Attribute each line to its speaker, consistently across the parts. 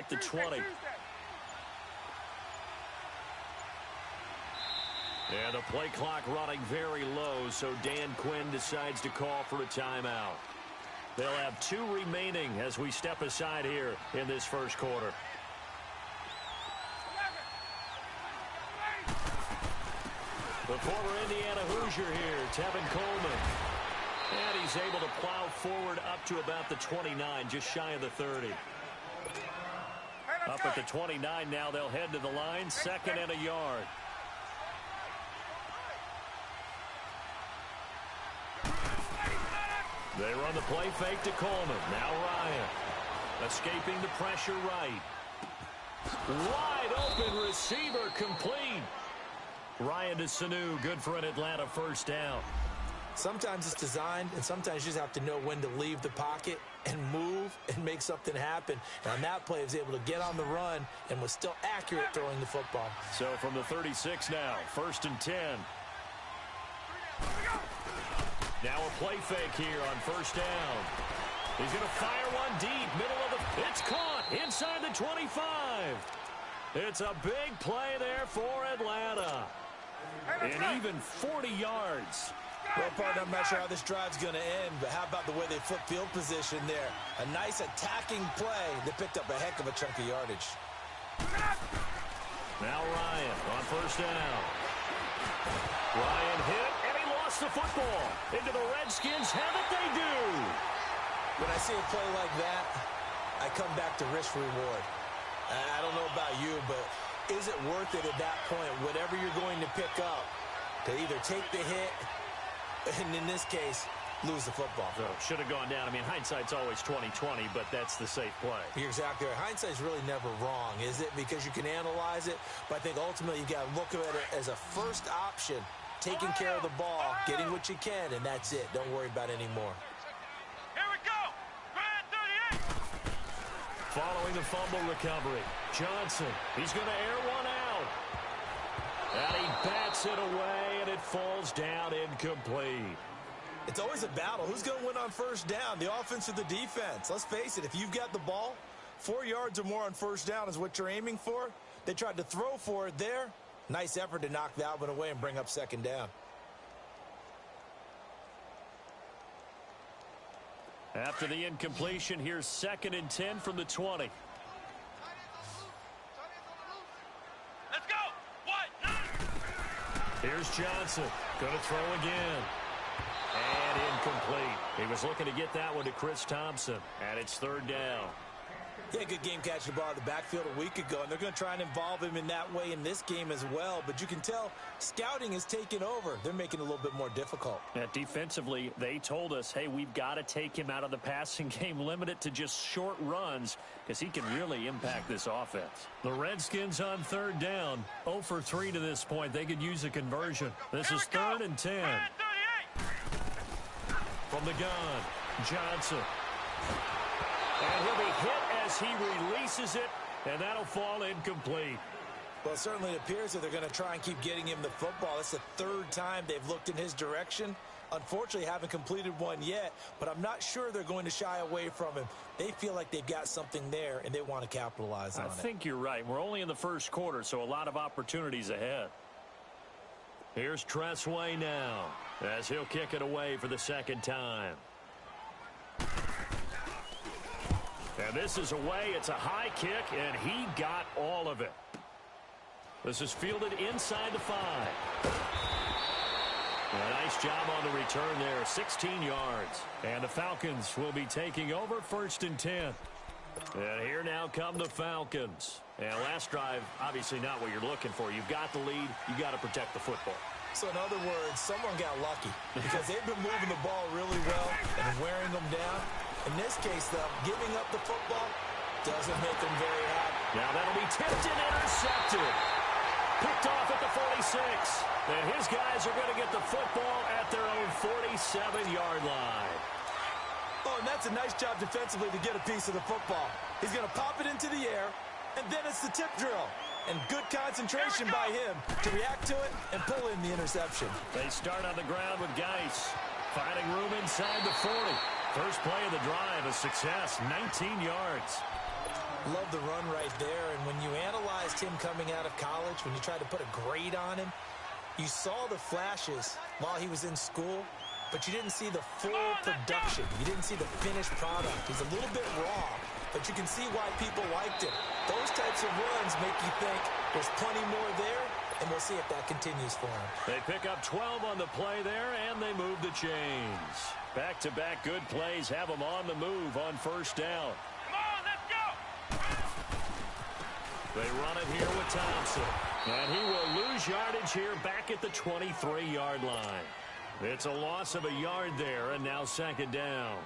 Speaker 1: the 20. And the play clock running very low, so Dan Quinn decides to call for a timeout. They'll have 2 remaining as we step aside here in this first quarter. The former Indiana Hoosier here, Tevin Coleman. And he's able to plow forward up to about the 29, just shy of the 30. Up at the 29 now, they'll head to the line, 2nd and a yard. They run the play fake to Coleman. Now Ryan. Escaping the pressure right. Wide open receiver complete. Ryan to Sanu. Good for an Atlanta first down.
Speaker 2: Sometimes it's designed, and sometimes you just have to know when to leave the pocket and move and make something happen. And on that play, he was able to get on the run and was still accurate throwing the football.
Speaker 1: So from the 36 now, 1st and 10. Now a play fake here on first down. He's going to fire one deep, middle of the... It's caught inside the 25. It's a big play there for Atlanta. And even 40 yards.
Speaker 2: Well, partner, I'm not sure how this drive's going to end, but how about the way they flip field position there? A nice attacking play that picked up a heck of a chunk of yardage.
Speaker 1: Now Ryan on first down. Ryan hit, and he lost the football. Into the Redskins have it, they do.
Speaker 2: When I see a play like that, I come back to risk-reward. I don't know about you, but is it worth it at that point, whatever you're going to pick up, to either take the hit, and in this case, lose the football?
Speaker 1: So should have gone down. I mean, hindsight's always 20/20, but that's the safe play.
Speaker 2: You're exactly right. Hindsight's really never wrong, is it? Because you can analyze it, but I think ultimately you got to look at it as a first option, taking care of the ball, getting what you can, and that's it. Don't worry about it anymore.
Speaker 3: Here we go. Grand 38.
Speaker 1: Following the fumble recovery, Johnson, he's going to air one out. And he bats it away, and it falls down incomplete.
Speaker 2: It's always a battle. Who's going to win on first down, the offense or the defense? Let's face it, if you've got the ball, 4 yards or more on first down is what you're aiming for. They tried to throw for it there. Nice effort to knock that one away and bring up second down.
Speaker 1: After the incompletion, here's 2nd and 10 from the 20.
Speaker 3: Let's go. What?
Speaker 1: Here's Johnson. Going to throw again. And incomplete. He was looking to get that one to Chris Thompson. And it's 3rd down.
Speaker 2: Yeah, good game catching the ball in the backfield a week ago, and they're going to try and involve him in that way in this game as well. But you can tell scouting is taking over. They're making it a little bit more difficult.
Speaker 1: Defensively, they told us, hey, we've got to take him out of the passing game, limit it to just short runs, because he can really impact this offense. The Redskins on 3rd down, 0 for 3 to this point. They could use a conversion. This is 3rd and 10. From the gun, Johnson. And he'll be hit as he releases it, and that'll fall incomplete.
Speaker 2: Well, it certainly appears that they're going to try and keep getting him the football. It's the 3rd time they've looked in his direction. Unfortunately, haven't completed one yet, but I'm not sure they're going to shy away from him. They feel like they've got something there, and they want to capitalize on it.
Speaker 1: I think you're right. We're only in the first quarter, so a lot of opportunities ahead. Here's Tressway now, as he'll kick it away for the 2nd time. And this is away. It's a high kick, and he got all of it. This is fielded inside the 5. A nice job on the return there, 16 yards. And the Falcons will be taking over 1st and 10. And here now come the Falcons. And last drive, obviously not what you're looking for. You've got the lead. You've got to protect the football.
Speaker 2: So in other words, someone got lucky because they've been moving the ball really well and wearing them down. In this case, though, giving up the football doesn't make them very happy.
Speaker 1: Now that'll be tipped and intercepted. Picked off at the 46. And his guys are going to get the football at their own 47-yard line.
Speaker 2: Oh, and that's a nice job defensively to get a piece of the football. He's going to pop it into the air, and then it's the tip drill. And good concentration by him to react to it and pull in the interception.
Speaker 1: They start on the ground with Geis. Finding room inside the 40. First play of the drive, a success, 19 yards.
Speaker 2: Love the run right there. And when you analyzed him coming out of college, when you tried to put a grade on him, you saw the flashes while he was in school, but you didn't see the full production. You didn't see the finished product. He's a little bit raw, but you can see why people liked him. Those types of runs make you think there's plenty more there, and we'll see if that continues for him.
Speaker 1: They pick up 12 on the play there, and they move the chains. Back-to-back good plays have them on the move on first down.
Speaker 3: Come on, let's go!
Speaker 1: They run it here with Thompson. And he will lose yardage here back at the 23-yard line. It's a loss of a yard there, and now second down.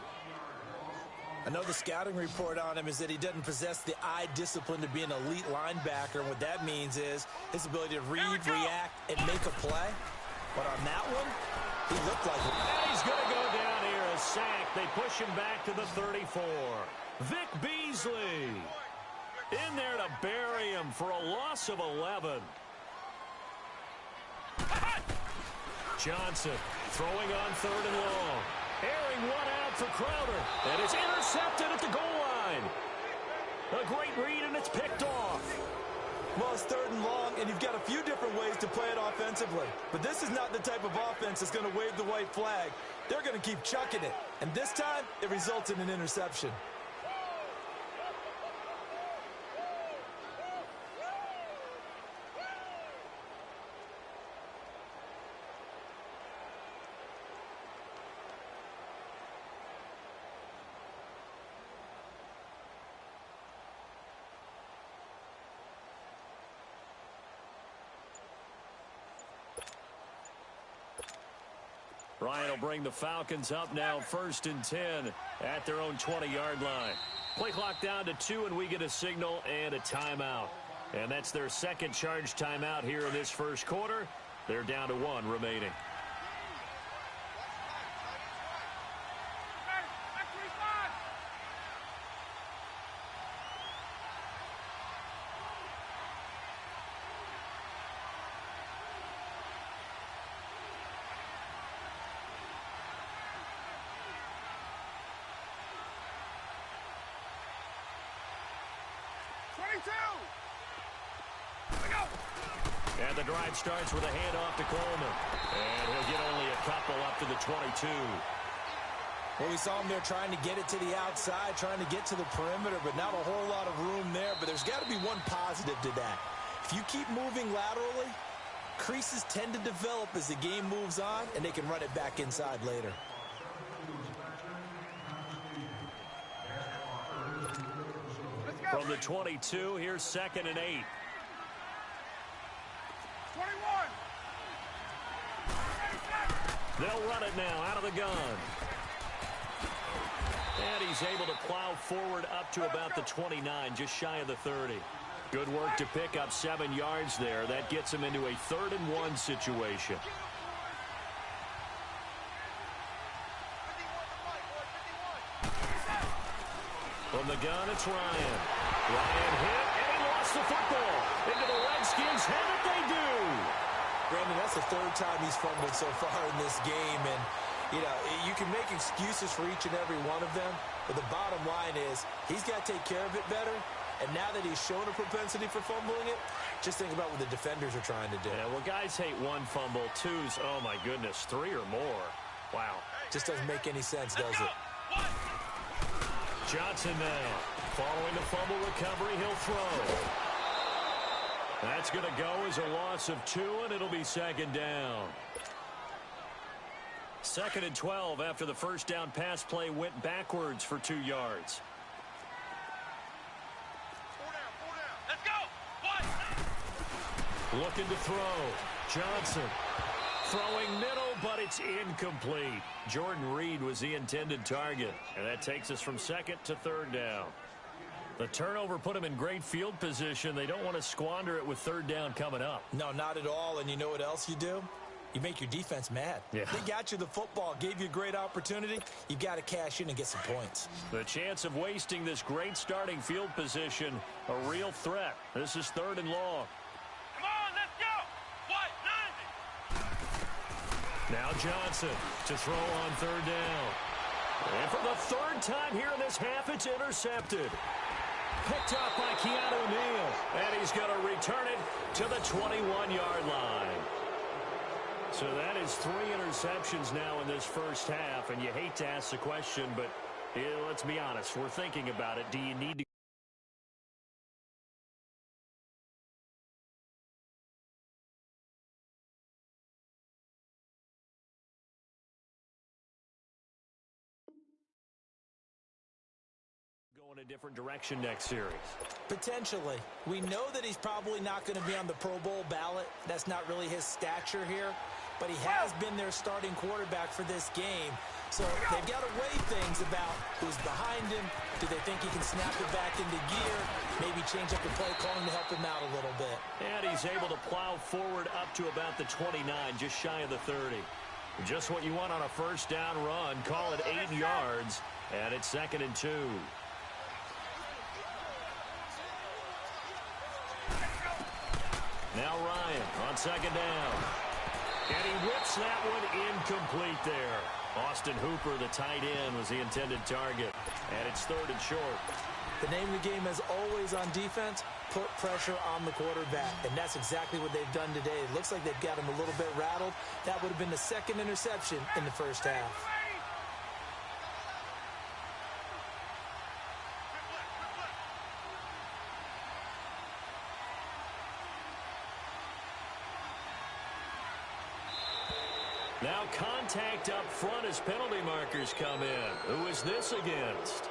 Speaker 2: I know the scouting report on him is that he doesn't possess the eye discipline to be an elite linebacker, and what that means is his ability to read, react, and make a play. But on that one, he looked like it.
Speaker 1: And he's going to go down here, a sack. They push him back to the 34. Vic Beasley in there to bury him for a loss of 11. Johnson throwing on third and long. Airing one out for Crowder. And it's intercepted at the goal line. A great read, and it's picked off.
Speaker 2: Well, it's third and long, and you've got a few different ways to play it offensively. But this is not the type of offense that's going to wave the white flag. They're going to keep chucking it. And this time, it results in an interception.
Speaker 1: Ryan will bring the Falcons up now, 1st and 10 at their own 20-yard line. Play clock down to 2, and we get a signal and a timeout. And that's their second charge timeout here in this first quarter. They're down to 1 remaining. And the drive starts with a handoff to Coleman. And he'll get only a couple up to the 22.
Speaker 2: Well, we saw him there trying to get it to the outside, trying to get to the perimeter, but not a whole lot of room there. But there's got to be one positive to that. If you keep moving laterally, creases tend to develop as the game moves on, and they can run it back inside later.
Speaker 1: From the 22, here's 2nd and 8.
Speaker 3: 21.
Speaker 1: They'll run it now out of the gun. And he's able to plow forward up to about the 29, just shy of the 30. Good work to pick up 7 yards there. That gets him into a 3rd and 1 situation. From the gun, it's Ryan. Ryan hit, and he lost the football. Into the Redskins' head if they do.
Speaker 2: Brandon, that's the 3rd time he's fumbled so far in this game. And, you know, you can make excuses for each and every one of them, but the bottom line is he's got to take care of it better. And now that he's shown a propensity for fumbling it, just think about what the defenders are trying to do.
Speaker 1: Yeah, well, guys hate 1 fumble, 2's, oh, my goodness, 3 or more. Wow.
Speaker 2: Just doesn't make any sense, does it?
Speaker 1: Johnson now. Following the fumble recovery, he'll throw. That's going to go as a loss of 2, and it'll be 2nd down. 2nd and 12 after the first down pass play went backwards for 2 yards.
Speaker 3: 4 down. Let's go.
Speaker 1: Looking to throw. Johnson throwing middle, but it's incomplete. Jordan Reed was the intended target, and that takes us from 2nd to 3rd down. The turnover put him in great field position. They don't want to squander it with 3rd down coming up.
Speaker 2: No, not at all. And you know what else you do? You make your defense mad.
Speaker 1: Yeah.
Speaker 2: They got you the football, gave you a great opportunity. You've got to cash in and get some points.
Speaker 1: The chance of wasting this great starting field position, a real threat. This is 3rd and long.
Speaker 3: Come on, let's go. What? 90.
Speaker 1: Now Johnson to throw on 3rd down. And for the 3rd time here in this half, it's intercepted. Picked up by Keanu Neal. And he's going to return it to the 21-yard line. So that is 3 interceptions now in this first half. And you hate to ask the question, but let's be honest. We're thinking about it. Do you need to go in a different direction next series?
Speaker 2: Potentially. We know that he's probably not going to be on the Pro Bowl ballot. That's not really his stature here. But he has been their starting quarterback for this game. So they've got to weigh things about who's behind him. Do they think he can snap it back into gear? Maybe change up the play calling to help him out a little bit.
Speaker 1: And he's able to plow forward up to about the 29, just shy of the 30. Just what you want on a first down run. Call it 8 yards. And it's 2nd and 2. Now Ryan on 2nd down. And he whips that one incomplete there. Austin Hooper, the tight end, was the intended target. And it's 3rd and short.
Speaker 2: The name of the game is always on defense, put pressure on the quarterback. And that's exactly what they've done today. It looks like they've got him a little bit rattled. That would have been the 2nd interception in the first half.
Speaker 1: Now contact up front as penalty markers come in. Who is this against?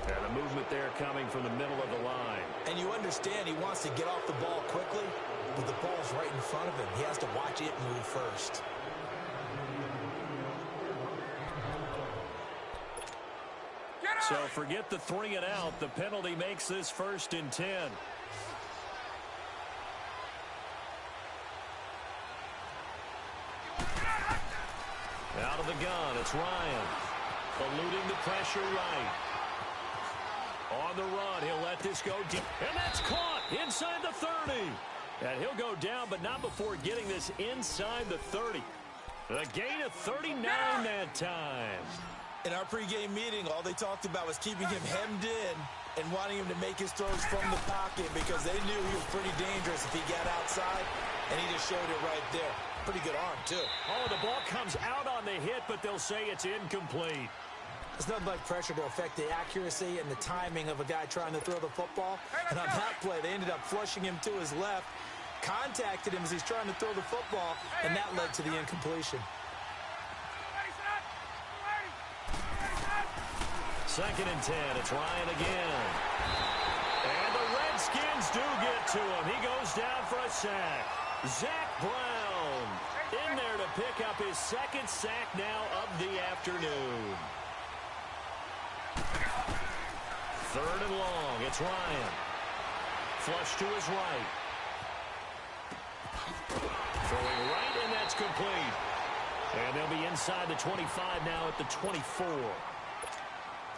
Speaker 1: And a movement there coming from the middle of the line.
Speaker 2: And you understand he wants to get off the ball quickly, but the ball's right in front of him. He has to watch it move first.
Speaker 1: So forget the 3 and out. The penalty makes this 1st and 10. Out of the gun, it's Ryan. Eluding the pressure right. On the run, he'll let this go deep. And that's caught inside the 30. And he'll go down, but not before getting this inside the 30. A gain of 39 that time.
Speaker 2: In our pregame meeting, all they talked about was keeping him hemmed in and wanting him to make his throws from the pocket because they knew he was pretty dangerous if he got outside, and he just showed it right there. Pretty good arm, too.
Speaker 1: Oh, the ball comes out on the hit, but they'll say it's incomplete.
Speaker 2: It's nothing like pressure to affect the accuracy and the timing of a guy trying to throw the football. And on that play, they ended up flushing him to his left, contacted him as he's trying to throw the football, and that led to the incompletion.
Speaker 1: 2nd and 10. It's Ryan again. And the Redskins do get to him. He goes down for a sack. Zach Brown in there to pick up his 2nd sack now of the afternoon. 3rd and long. It's Ryan. Flush to his right. Throwing right, and that's complete. And they'll be inside the 25 now at the 24.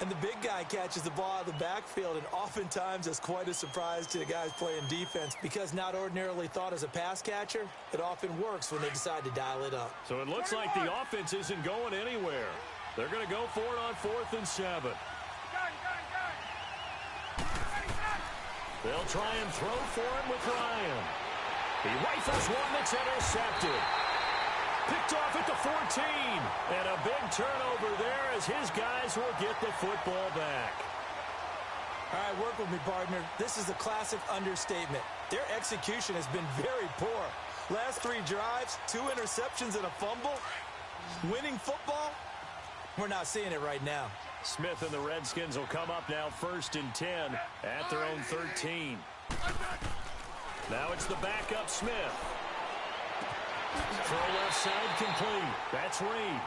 Speaker 2: And the big guy catches the ball out of the backfield, and oftentimes it's quite a surprise to the guys playing defense because not ordinarily thought as a pass catcher, it often works when they decide to dial it up.
Speaker 1: So it looks like the offense isn't going anywhere. They're going to go for it on 4th and 7. They'll try and throw for him with Ryan. He rifles one that's intercepted. Picked off at the 14. And a big turnover there as his guys will get the football back.
Speaker 2: All right, work with me, partner. This is a classic understatement. Their execution has been very poor. Last 3 drives, 2 interceptions and a fumble. Winning football? We're not seeing it right now.
Speaker 1: Smith and the Redskins will come up now 1st and 10 at their own 13. Now it's the backup Smith. Throw left side complete. That's Reed.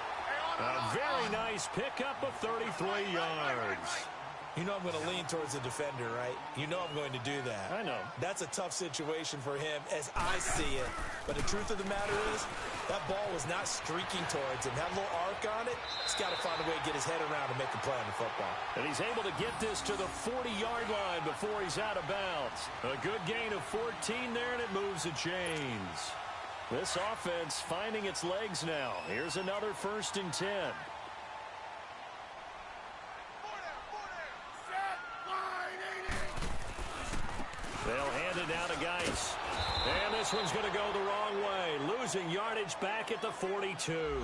Speaker 1: A very nice pickup of 33 yards.
Speaker 2: You know I'm going to lean towards the defender, right? You know I'm going to do that.
Speaker 1: I know.
Speaker 2: That's a tough situation for him as I see it. But the truth of the matter is, that ball was not streaking towards him. That little arc on it, he's got to find a way to get his head around and make a play on the football.
Speaker 1: And he's able to get this to the 40-yard line before he's out of bounds. A good gain of 14 there, and it moves the chains. This offense finding its legs now. Here's another 1st and 10. now to Geis. And this one's going to go the wrong way, losing yardage back at the 42.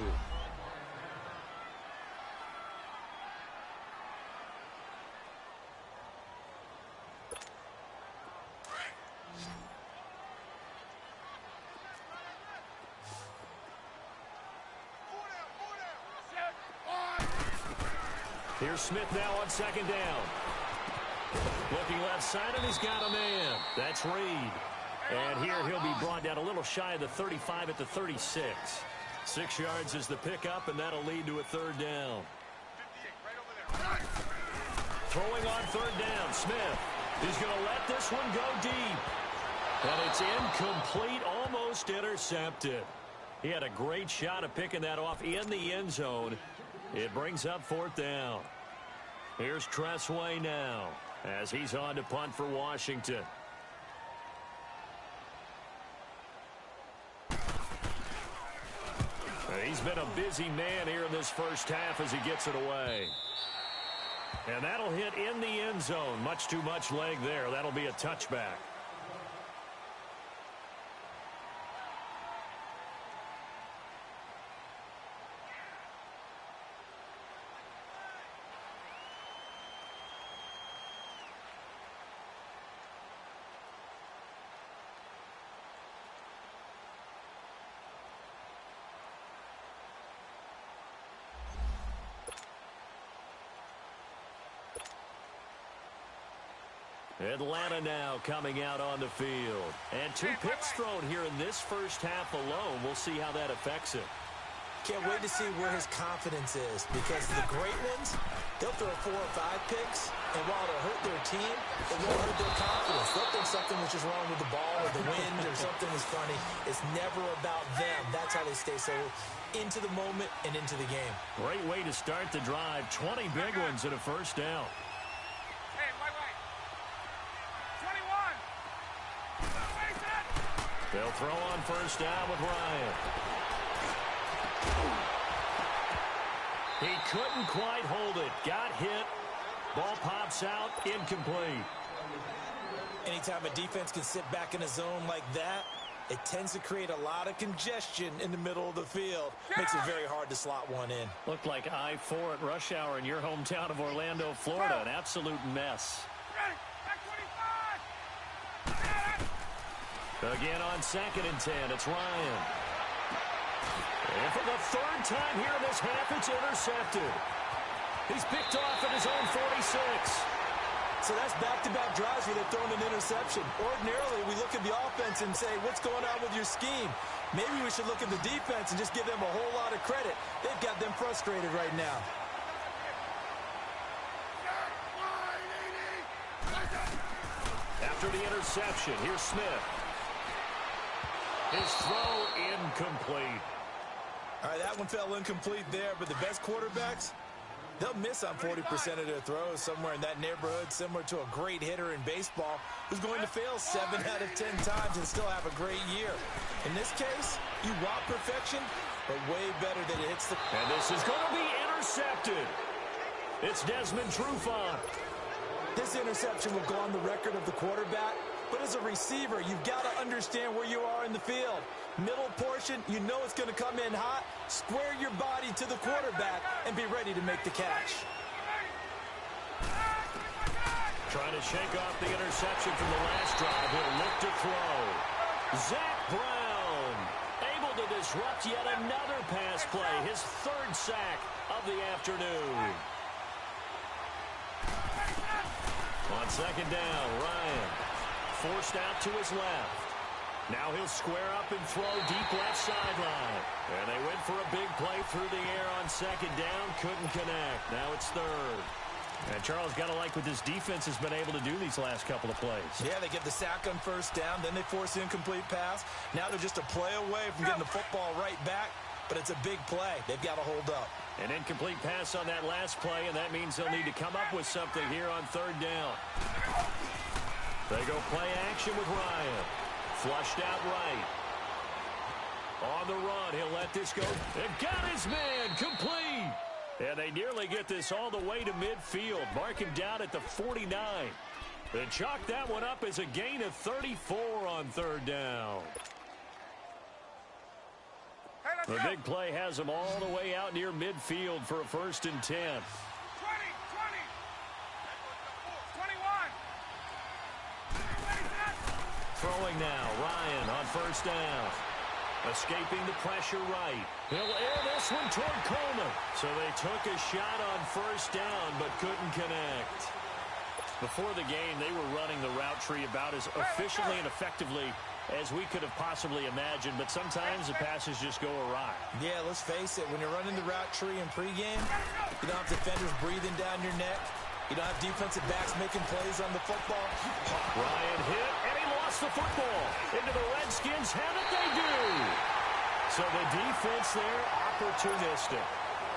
Speaker 1: Here's Smith now on second down. Looking left side, and he's got a man. That's Reed. And here he'll be brought down a little shy of the 35 at the 36. 6 yards is the pickup, and that'll lead to a third down. Throwing on third down, Smith. He's going to let this one go deep. And it's incomplete, almost intercepted. He had a great shot at picking that off in the end zone. It brings up fourth down. Here's Tressway now as he's on to punt for Washington. He's been a busy man here in this first half as he gets it away. And that'll hit in the end zone. Much too much leg there. That'll be a touchback. Atlanta now coming out on the field. And 2 picks thrown here in this first half alone. We'll see how that affects it.
Speaker 2: Can't wait to see where his confidence is, because the great ones, they'll throw 4 or 5 picks, and while it'll hurt their team, it won't hurt their confidence. They'll think something was just wrong with the ball or the wind or something is funny. It's never about them. That's how they stay so into the moment and into the game.
Speaker 1: Great way to start the drive. 20 big ones and a first down. They'll throw on first down with Ryan. He couldn't quite hold it. Got hit. Ball pops out. Incomplete.
Speaker 2: Anytime a defense can sit back in a zone like that, it tends to create a lot of congestion in the middle of the field. Makes it very hard to slot one in.
Speaker 1: Looked like I-4 at rush hour in your hometown of Orlando, Florida. An absolute mess. Again on 2nd and 10, it's Ryan. And for the 3rd time here in this half, it's intercepted. He's picked off at his own 46.
Speaker 2: So that's back-to-back drives where they've thrown an interception. Ordinarily, we look at the offense and say, what's going on with your scheme? Maybe we should look at the defense and just give them a whole lot of credit. They've got them frustrated right now.
Speaker 1: After the interception, here's Smith. His throw incomplete.
Speaker 2: All right, that one fell incomplete there, but the best quarterbacks, they'll miss on 40% of their throws, somewhere in that neighborhood, similar to a great hitter in baseball who's going to fail 7 out of 10 times and still have a great year. In this case, you want perfection, but way better that it hits the...
Speaker 1: And this is going to be intercepted. It's Desmond Trufant.
Speaker 2: This interception will go on the record of the quarterback, but as a receiver, you've got to understand where you are in the field. Middle portion, you know it's going to come in hot. Square your body to the quarterback and be ready to make the catch.
Speaker 1: Trying to shake off the interception from the last drive. He'll look to throw. Zach Brown able to disrupt yet another pass play. His 3rd sack of the afternoon. On 2nd down, Ryan forced out to his left. Now he'll square up and throw deep left sideline. And they went for a big play through the air on 2nd down. Couldn't connect. Now it's 3rd. And Charles, got to like what this defense has been able to do these last couple of plays.
Speaker 2: Yeah, they get the sack on 1st down. Then they force the incomplete pass. Now they're just a play away from getting the football right back. But it's a big play. They've got to hold up.
Speaker 1: An incomplete pass on that last play, and that means they'll need to come up with something here on 3rd down. They go play action with Ryan. Flushed out right. On the run, he'll let this go. And got his man complete. And they nearly get this all the way to midfield. Mark him down at the 49. They chalk that one up as a gain of 34 on third down. The big play has them all the way out near midfield for a 1st and 10.
Speaker 3: 20, 20. 21.
Speaker 1: Throwing now, Ryan on 1st down. Escaping the pressure right. He'll air this one toward Coleman. So they took a shot on 1st down but couldn't connect. Before the game, they were running the route tree about as efficiently and effectively as we could have possibly imagined, but sometimes the passes just go awry.
Speaker 2: Yeah, let's face it, when you're running the route tree in pregame, you don't have defenders breathing down your neck. You don't have defensive backs making plays on the football.
Speaker 1: Ryan hit, and he lost the football. Into the Redskins' have it, they do. So the defense there, opportunistic.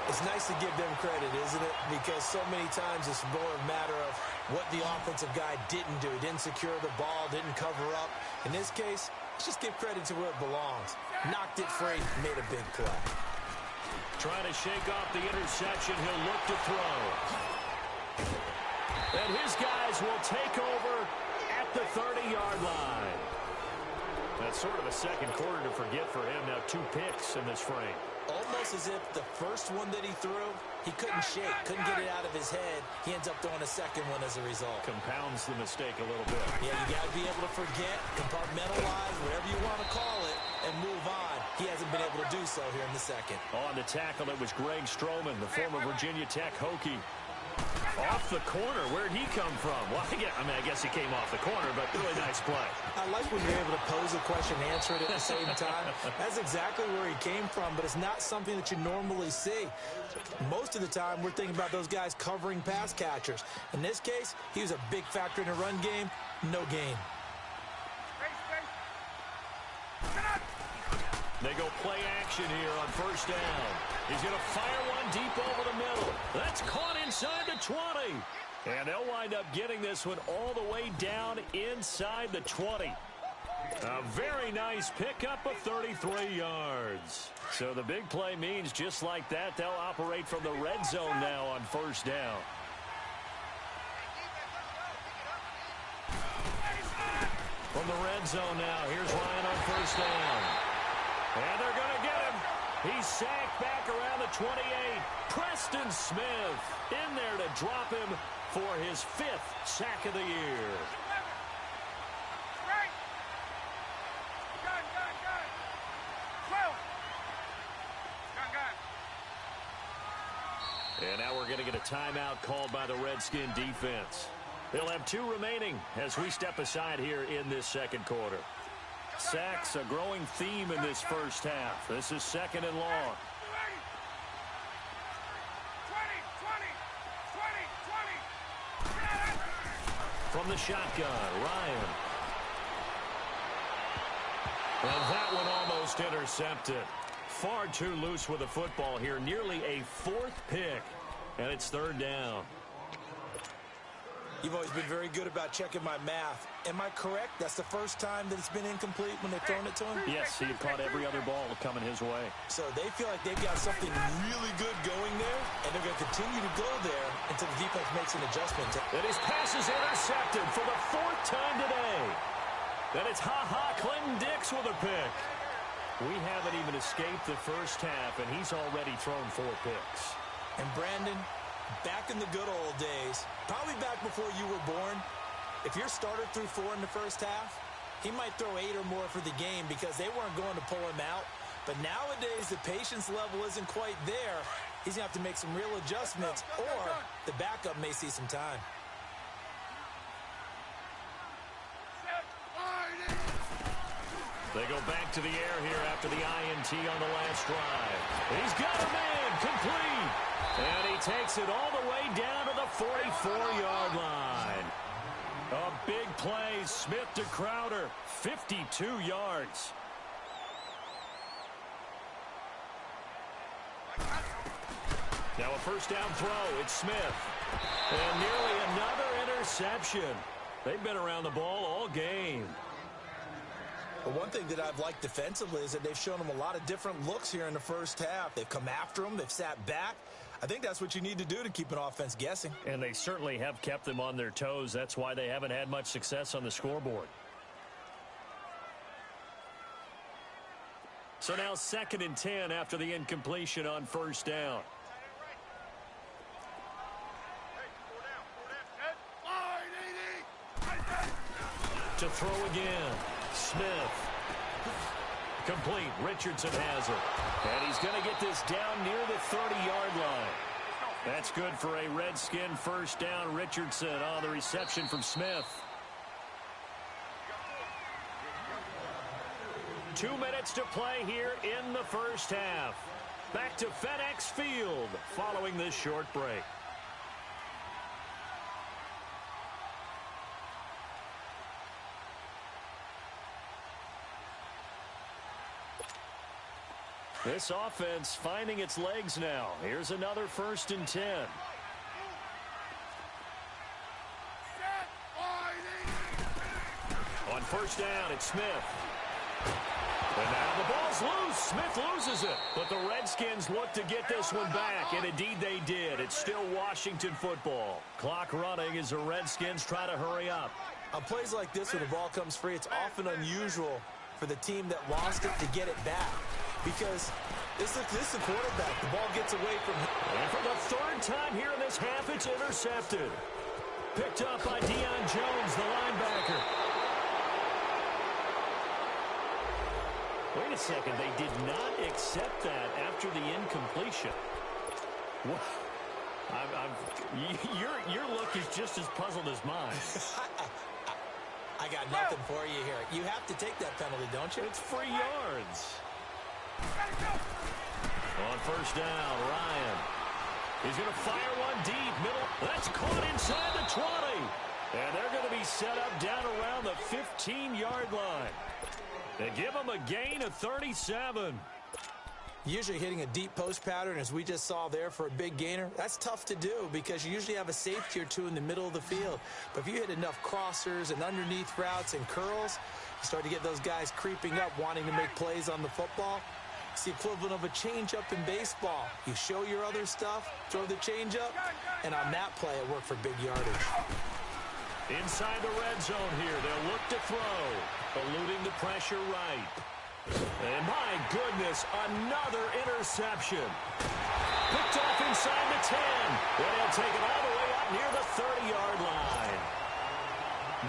Speaker 2: It's nice to give them credit, isn't it? Because so many times it's more a matter of what the offensive guy didn't do. Didn't secure the ball, didn't cover up. In this case, let's just give credit to where it belongs. Knocked it free, made a big play.
Speaker 1: Trying to shake off the interception, he'll look to throw. And his guys will take over at the 30-yard line. That's sort of a second quarter to forget for him. Now 2 picks in this frame.
Speaker 2: Almost as if the first one that he threw, he couldn't shake, couldn't get it out of his head. He ends up throwing a second one as a result.
Speaker 1: Compounds the mistake a little bit.
Speaker 2: Yeah, you got to be able to forget, compartmentalize, whatever you want to call it, and move on. He hasn't been able to do so here in the second.
Speaker 1: On the tackle, it was Greg Stroman, the former Virginia Tech Hokie. Off the corner. Where'd he come from? Well, I guess he came off the corner, but really nice play.
Speaker 2: I like when you're able to pose a question and answer it at the same time. That's exactly where he came from, but it's not something that you normally see. Most of the time, we're thinking about those guys covering pass catchers. In this case, he was a big factor in the run game. No gain.
Speaker 1: They go play action here on 1st down. He's going to fire one deep over the middle. That's caught inside the 20. And they'll wind up getting this one all the way down inside the 20. A very nice pickup of 33 yards. So the big play means just like that, they'll operate from the red zone now on 1st down. From the red zone now, here's Ryan on 1st down. And they're going to get him. He's sacked back around the 28. Preston Smith in there to drop him for his 5th sack of the year. And now we're going to get a timeout called by the Redskin defense. They'll have 2 remaining as we step aside here in this second quarter. Sacks, a growing theme in this first half. This is 2nd and long. From the shotgun, Ryan. And that one almost intercepted. Far too loose with the football here. Nearly a 4th pick. And it's 3rd down.
Speaker 2: You've always been very good about checking my math. Am I correct? That's the first time that it's been incomplete when they've thrown it to him?
Speaker 1: Yes, he had caught every other ball coming his way.
Speaker 2: So they feel like they've got something really good going there, and they're going to continue to go there until the defense makes an adjustment.
Speaker 1: And his pass is intercepted for the 4th time today. Then it's Clinton Dix with a pick. We haven't even escaped the first half, and he's already thrown 4 picks.
Speaker 2: And Brandon, back in the good old days, probably back before you were born, if your starter threw 4 in the first half, he might throw 8 or more for the game because they weren't going to pull him out. But nowadays, the patience level isn't quite there. He's going to have to make some real adjustments, or the backup may see some time.
Speaker 1: They go back to the air here after the INT on the last drive. He's got a man complete. And he takes it all the way down to the 44-yard line. A big play, Smith to Crowder, 52 yards. Now a 1st down throw, it's Smith. And nearly another interception. They've been around the ball all game.
Speaker 2: But one thing that I've liked defensively is that they've shown them a lot of different looks here in the first half. They've come after them. They've sat back. I think that's what you need to do to keep an offense guessing.
Speaker 1: And they certainly have kept them on their toes. That's why they haven't had much success on the scoreboard. So now 2nd and 10 after the incompletion on first down. To throw again. Smith. Complete. Richardson has it. And he's going to get this down near the 30-yard line. That's good for a Redskin first down. Richardson on the reception from Smith. 2 minutes to play here in the first half. Back to FedEx Field following this short break. This offense finding its legs now. Here's another 1st and 10. On first down, it's Smith. And now the ball's loose. Smith loses it. But the Redskins look to get this one back, and indeed they did. It's still Washington football. Clock running as the Redskins try to hurry up.
Speaker 2: On plays like this, when the ball comes free, it's often unusual for the team that lost it to get it back. Because this is the quarterback. The ball gets away from him.
Speaker 1: And for the 3rd time here in this half, it's intercepted. Picked up by Deion Jones, the linebacker. Wait a second. They did not accept that after the incompletion. What? Your look is just as puzzled as mine.
Speaker 2: I got nothing for you here. You have to take that penalty, don't you?
Speaker 1: It's free yards. On first down, Ryan. He's going to fire one deep. Middle. That's caught inside the 20. And they're going to be set up down around the 15-yard line. They give them a gain of 37.
Speaker 2: Usually hitting a deep post pattern, as we just saw there for a big gainer, that's tough to do because you usually have a safety or two in the middle of the field. But if you hit enough crossers and underneath routes and curls, you start to get those guys creeping up, wanting to make plays on the football. It's the equivalent of a changeup in baseball. You show your other stuff, throw the changeup, and on that play, it worked for big yardage.
Speaker 1: Inside the red zone here, they'll look to throw, eluding the pressure right. And my goodness, another interception. Picked off inside the 10. And he'll take it all the way up near the 30-yard line.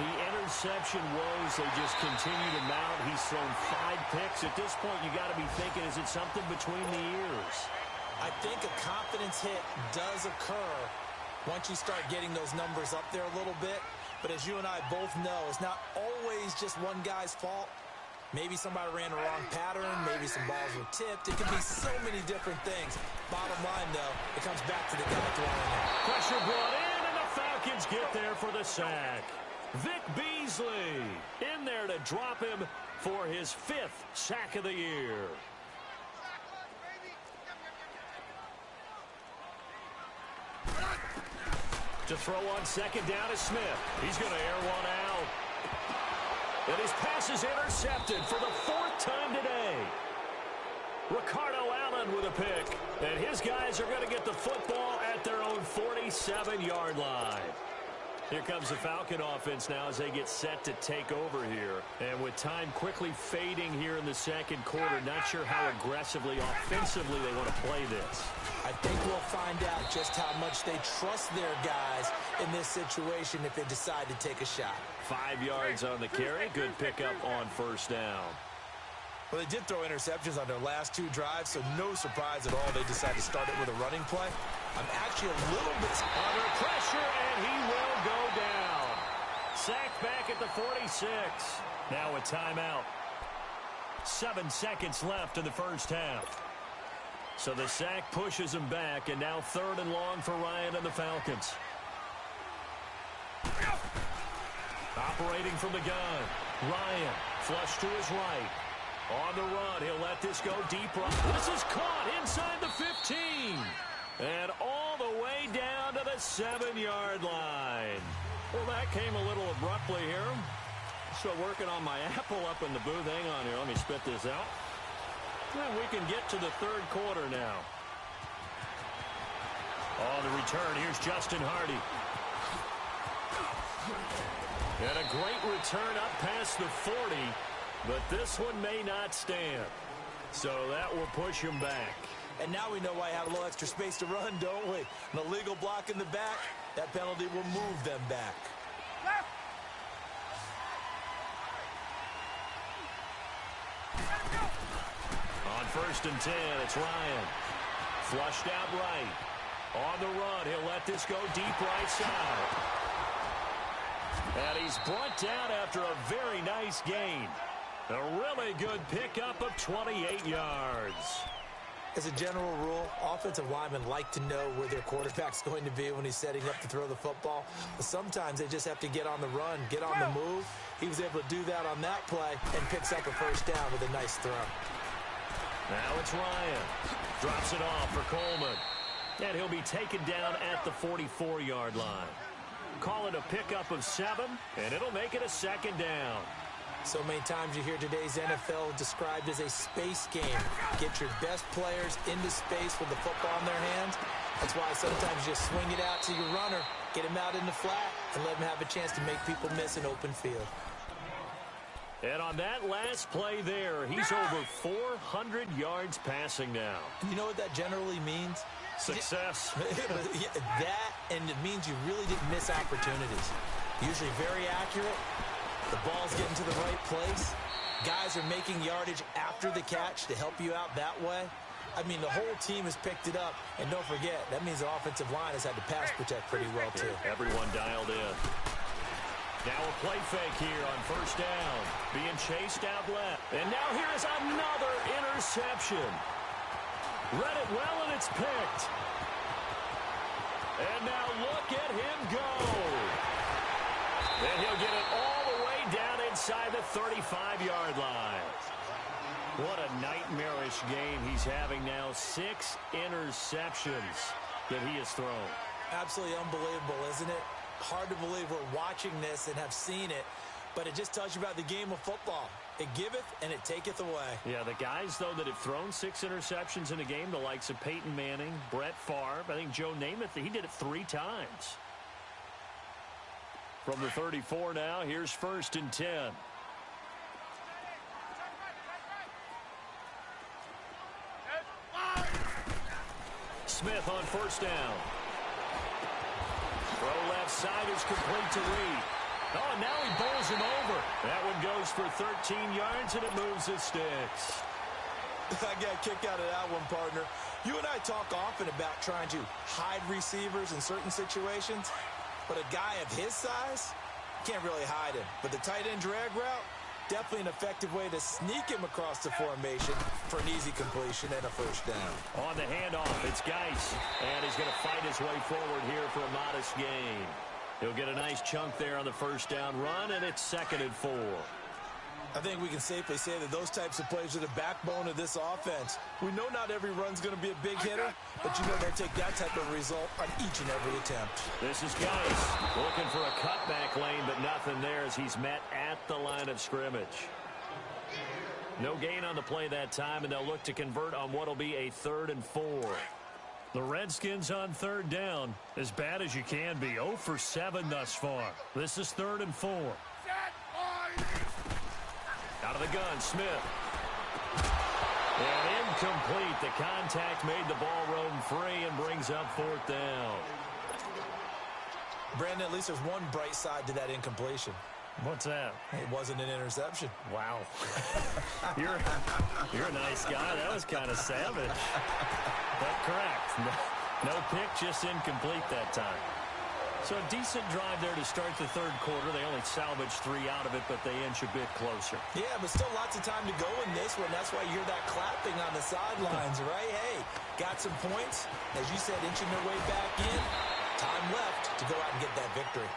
Speaker 1: The interception woes, they just continue to mount. He's thrown 5 picks. At this point, you got to be thinking, is it something between the ears?
Speaker 2: I think a confidence hit does occur once you start getting those numbers up there a little bit. But as you and I both know, it's not always just one guy's fault. Maybe somebody ran the wrong pattern. Maybe some balls were tipped. It could be so many different things. Bottom line, though, it comes back to the guy throwing it.
Speaker 1: Pressure brought in, and the Falcons get there for the sack. Vic Beasley in there to drop him for his 5th sack of the year. To throw on second down is Smith. He's going to air one out. And his pass is intercepted for the 4th time today. Ricardo Allen with a pick. And his guys are going to get the football at their own 47-yard line. Here comes the Falcon offense now as they get set to take over here. And with time quickly fading here in the second quarter, not sure how aggressively, offensively they want to play this.
Speaker 2: I think we'll find out just how much they trust their guys in this situation if they decide to take a shot.
Speaker 1: 5 yards on the carry. Good pickup on first down.
Speaker 2: Well, they did throw interceptions on their last 2 drives, so no surprise at all they decided to start it with a running play. I'm actually a little bit
Speaker 1: under pressure, and he will go down. Sacked back at the 46. Now a timeout. 7 seconds left in the first half. So the sack pushes him back, and now 3rd and long for Ryan and the Falcons. Operating from the gun. Ryan, flush to his right. On the run, he'll let this go deep right. This is caught inside the 15. And all the way down to the 7-yard line. Well, that came a little abruptly here. So working on my apple up in the booth. Hang on here, let me spit this out. And we can get to the 3rd quarter now. On the return, here's Justin Hardy. And a great return up past the 40, but this one may not stand. So that will push him back.
Speaker 2: And now we know why I have a little extra space to run, don't we? An illegal block in the back, that penalty will move them back.
Speaker 1: On 1st and 10, it's Ryan. Flushed out right. On the run, he'll let this go deep right side. And he's brought down after a very nice gain. A really good pickup of 28 yards.
Speaker 2: As a general rule, offensive linemen like to know where their quarterback's going to be when he's setting up to throw the football. But sometimes they just have to get on the run, get on the move. He was able to do that on that play and picks up a first down with a nice throw.
Speaker 1: Now it's Ryan. Drops it off for Coleman. And he'll be taken down at the 44-yard line. Call it a pickup of 7, and it'll make it a 2nd down.
Speaker 2: So many times you hear today's NFL described as a space game. Get your best players into space with the football in their hands. That's why sometimes you just swing it out to your runner, get him out in the flat, and let him have a chance to make people miss an open field.
Speaker 1: And on that last play there, he's over 400 yards passing now.
Speaker 2: You know what that generally means?
Speaker 1: Success.
Speaker 2: That, and it means you really didn't miss opportunities. Usually very accurate. The ball's getting to the right place. Guys are making yardage after the catch to help you out that way. I mean, the whole team has picked it up. And don't forget, that means the offensive line has had to pass protect pretty well, too.
Speaker 1: Everyone dialed in. Now a play fake here on 1st down. Being chased out left. And now here is another interception. Read it well, and it's picked. And now look at him go. And he'll get it all the way down inside the 35-yard line. What a nightmarish game he's having now. 6 interceptions that he has thrown.
Speaker 2: Absolutely unbelievable, isn't it? Hard to believe we're watching this and have seen it, but it just tells you about the game of football. It giveth and it taketh away.
Speaker 1: Yeah, the guys, though, that have thrown 6 interceptions in a game, the likes of Peyton Manning, Brett Favre, I think Joe Namath, he did it 3 times. From the 34 now, here's 1st and 10. Smith on 1st down. Throw left side is complete to Reed. Oh, and now he bowls him over. That one goes for 13 yards, and it moves the sticks.
Speaker 2: I got a kick out of that one, partner. You and I talk often about trying to hide receivers in certain situations, but a guy of his size can't really hide him. But the tight end drag route, definitely an effective way to sneak him across the formation for an easy completion and a first down.
Speaker 1: On the handoff, it's Geis, and he's going to fight his way forward here for a modest gain. He'll get a nice chunk there on the first down run, and it's 2nd and 4.
Speaker 2: I think we can safely say that those types of plays are the backbone of this offense. We know not every run's going to be a big hitter, but you know they'll take that type of result on each and every attempt.
Speaker 1: This is Geis looking for a cutback lane, but nothing there as he's met at the line of scrimmage. No gain on the play that time, and they'll look to convert on what will be a 3rd and 4. The Redskins on 3rd down, as bad as you can be. 0 for 7 thus far. This is 3rd and 4. Out of the gun, Smith. And incomplete. The contact made the ball roam free and brings up 4th down.
Speaker 2: Brandon, at least there's one bright side to that incompletion.
Speaker 1: What's that?
Speaker 2: It wasn't an interception.
Speaker 1: Wow. You're a nice guy. That was kind of savage. But correct. No pick, just incomplete that time. So a decent drive there to start the 3rd quarter. They only salvaged 3 out of it, but they inch a bit closer.
Speaker 2: Yeah, but still lots of time to go in this one. That's why you hear that clapping on the sidelines, right? Hey, got some points. As you said, inching their way back in. Time left to go out and get that victory.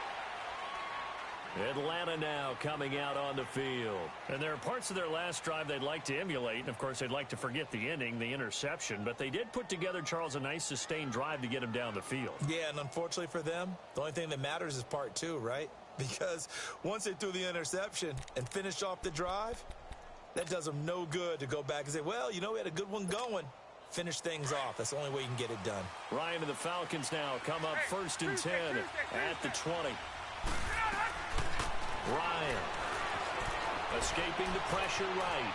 Speaker 1: Atlanta now coming out on the field. And there are parts of their last drive they'd like to emulate. And, of course, they'd like to forget the inning, the interception. But they did put together, Charles, a nice sustained drive to get him down the field.
Speaker 2: Yeah, and unfortunately for them, the only thing that matters is part 2, right? Because once they threw the interception and finished off the drive, that does them no good to go back and say, well, you know, we had a good one going. Finish things off. That's the only way you can get it done.
Speaker 1: Ryan and the Falcons now come up 1st and 10 at the 20. Ryan escaping the pressure right.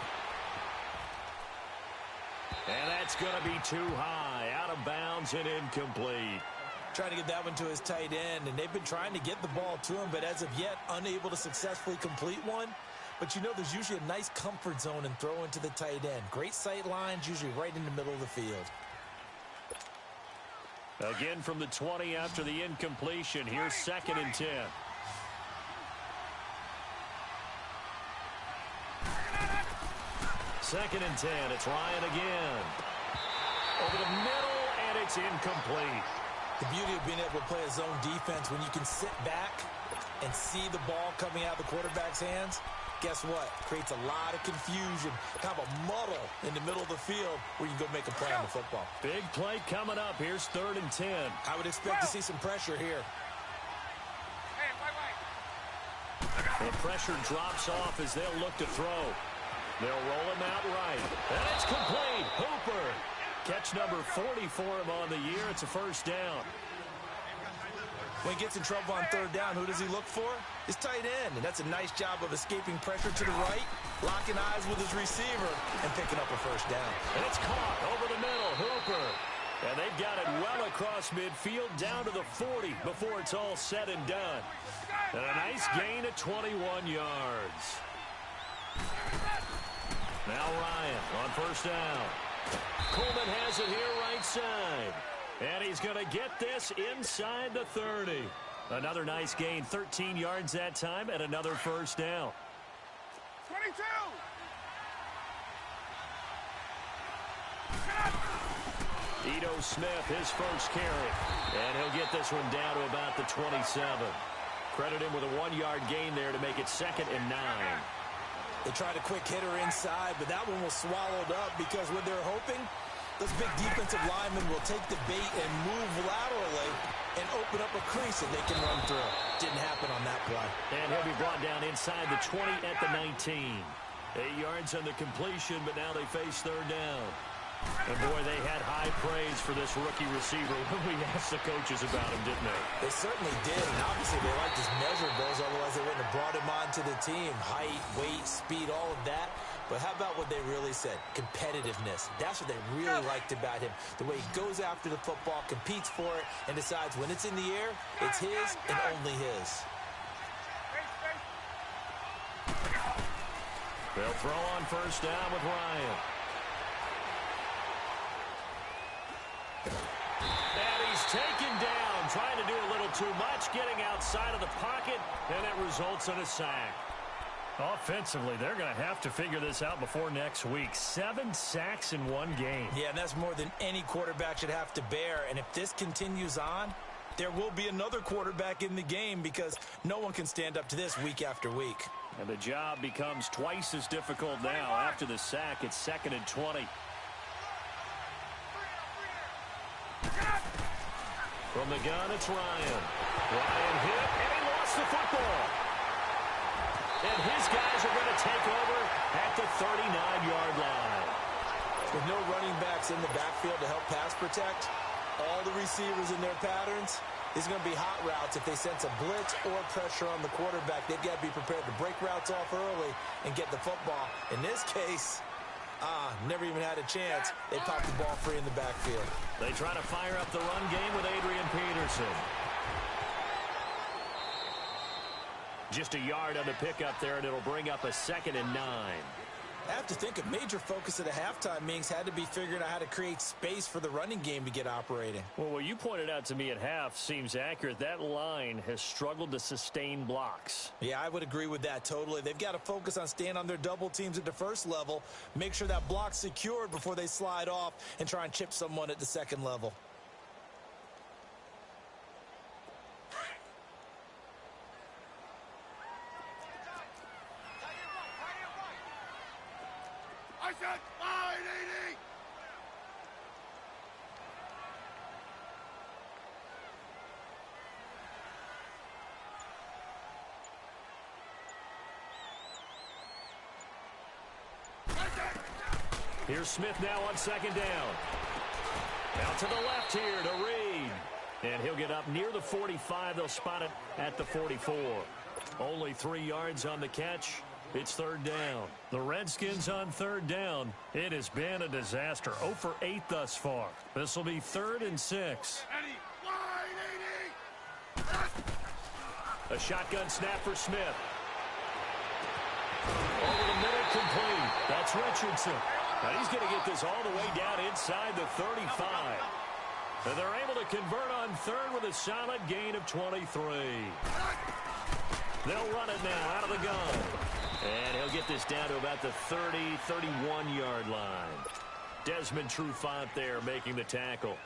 Speaker 1: And that's going to be too high. Out of bounds and incomplete.
Speaker 2: Trying to get that one to his tight end, and they've been trying to get the ball to him, but as of yet, unable to successfully complete one. But you know there's usually a nice comfort zone and throw into the tight end. Great sight lines, usually right in the middle of the field.
Speaker 1: Again from the 20 after the incompletion. Here's 2nd and 10. Second and 10. It's Ryan again. Over the middle, and it's incomplete.
Speaker 2: The beauty of being able to play a zone defense when you can sit back and see the ball coming out of the quarterback's hands, guess what? Creates a lot of confusion, kind of a muddle in the middle of the field where you can go make a play on the football.
Speaker 1: Big play coming up. Here's 3rd and 10.
Speaker 2: I would expect to see some pressure here.
Speaker 1: The pressure drops off as they'll look to throw. They'll roll him out right. And it's complete. Hooper. Catch number 40 for him on the year. It's a 1st down.
Speaker 2: When he gets in trouble on 3rd down, who does he look for? His tight end. And that's a nice job of escaping pressure to the right, locking eyes with his receiver, and picking up a 1st down.
Speaker 1: And it's caught over the middle. Hooper. And they've got it well across midfield down to the 40 before it's all said and done. And a nice gain of 21 yards. Now Ryan on 1st down. Coleman has it here right side. And he's going to get this inside the 30. Another nice gain, 13 yards that time, and another 1st down.
Speaker 3: 22.
Speaker 1: Ito Smith, his 1st carry. And he'll get this one down to about the 27. Credit him with a 1-yard gain there to make it 2nd and 9.
Speaker 2: They tried a quick hitter inside, but that one was swallowed up because what they're hoping, those big defensive linemen will take the bait and move laterally and open up a crease that they can run through. Didn't happen on that play.
Speaker 1: And he'll be brought down inside the 20 at the 19. 8 yards on the completion, but now they face 3rd down. And boy, they had high praise for this rookie receiver when we asked the coaches about him, didn't they?
Speaker 2: They certainly did, and obviously they liked his measurables, otherwise they wouldn't have brought him onto the team. Height, weight, speed, all of that. But how about what they really said? Competitiveness. That's what they really liked about him. The way he goes after the football, competes for it, and decides when it's in the air, it's his and only his.
Speaker 1: They'll throw on 1st down with Ryan. And he's taken down, trying to do a little too much, getting outside of the pocket, and it results in a sack. Offensively, they're going to have to figure this out before next week. 7 sacks in one game.
Speaker 2: Yeah, and that's more than any quarterback should have to bear. And if this continues on, there will be another quarterback in the game because no one can stand up to this week after week.
Speaker 1: And the job becomes twice as difficult now. After the sack, it's 2nd and 20. From the gun, it's Ryan. Ryan hit, and he lost the football. And his guys are going to take over at the 39-yard line.
Speaker 2: With no running backs in the backfield to help pass protect, all the receivers in their patterns, these are going to be hot routes. If they sense a blitz or pressure on the quarterback, they've got to be prepared to break routes off early and get the football. In this case, never even had a chance. They popped the ball free in the backfield.
Speaker 1: They try to fire up the run game with Adrian Peterson. Just a yard on the pickup there, and it'll bring up a 2nd and 9.
Speaker 2: I have to think a major focus of the halftime meetings had to be figuring out how to create space for the running game to get operating.
Speaker 1: Well, what you pointed out to me at half seems accurate. That line has struggled to sustain blocks.
Speaker 2: Yeah, I would agree with that totally. They've got to focus on staying on their double teams at the first level, make sure that block's secured before they slide off and try and chip someone at the second level.
Speaker 3: I said 580!
Speaker 1: Here's Smith now on second down. Out to the left here to Reed. And he'll get up near the 45. They'll spot it at the 44. Only 3 yards on the catch. It's third down. The Redskins on third down. It has been a disaster. 0 for 8 thus far. This will be 3rd and 6. A shotgun snap for Smith. Over the middle, complete. That's Richardson. Now he's going to get this all the way down inside the 35. And they're able to convert on third with a solid gain of 23. They'll run it now out of the gun. And he'll get this down to about the 30, 31-yard line. Desmond Trufant there making the tackle.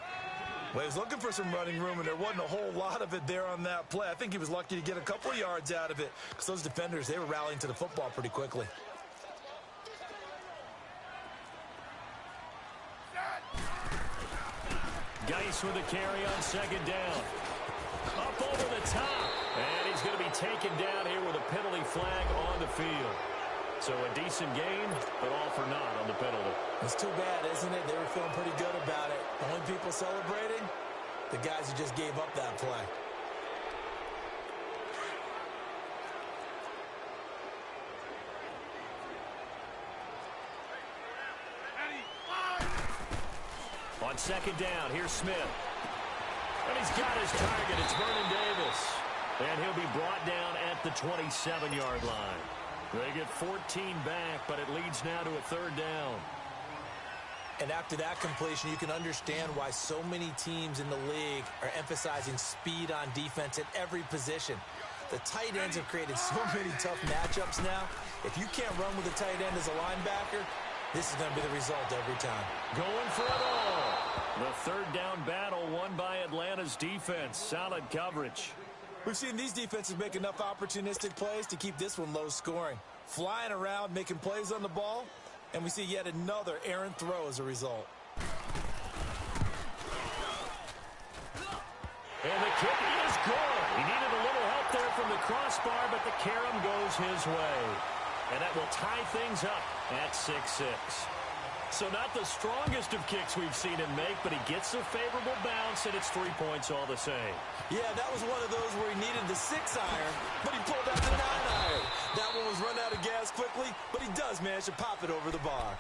Speaker 2: Well, he was looking for some running room, and there wasn't a whole lot of it there on that play. I think he was lucky to get a couple yards out of it because those defenders, they were rallying to the football pretty quickly.
Speaker 1: Geis with a carry on second down. Up over the top. And he's going to be taken down here with a penalty flag on the field. So a decent game, but all for naught on the penalty.
Speaker 2: It's too bad, isn't it? They were feeling pretty good about it. The only people celebrating, the guys who just gave up that play.
Speaker 1: On second down, here's Smith. And he's got his target. It's Vernon Davis. And he'll be brought down at the 27-yard line. They get 14 back, but it leads now to a third down.
Speaker 2: And after that completion, you can understand why so many teams in the league are emphasizing speed on defense at every position. The tight ends have created so many tough matchups now. If you can't run with a tight end as a linebacker, this is going to be the result every time.
Speaker 1: Going for it all. The third down battle won by Atlanta's defense. Solid coverage.
Speaker 2: We've seen these defenses make enough opportunistic plays to keep this one low scoring. Flying around, making plays on the ball, and we see yet another errant throw as a result.
Speaker 1: And the kick is good. He needed a little help there from the crossbar, but the carom goes his way. And that will tie things up at 6-6. So not the strongest of kicks we've seen him make, but he gets a favorable bounce, and it's 3 points all the same.
Speaker 2: Yeah, that was one of those where he needed the 6-iron, but he pulled out the 9-iron. That one was run out of gas quickly, but he does manage to pop it over the bar.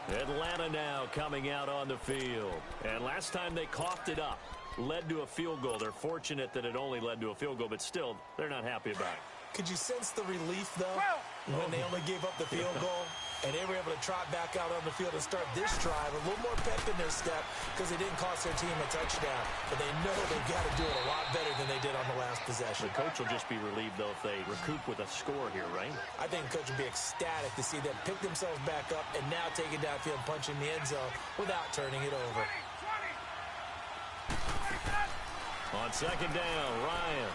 Speaker 1: Atlanta now coming out on the field. And last time they coughed it up, led to a field goal. They're fortunate that it only led to a field goal, but still, they're not happy about it.
Speaker 2: Could you sense the relief, though, when they only gave up the field goal? And they were able to trot back out on the field and start this drive. A little more pep in their step because they didn't cost their team a touchdown. But they know they've got to do it a lot better than they did on the last possession.
Speaker 1: The coach will just be relieved, though, if they recoup with a score here, right?
Speaker 2: I think the coach will be ecstatic to see them pick themselves back up and now take it downfield, punching the end zone without turning it over.
Speaker 1: On second down, Ryan.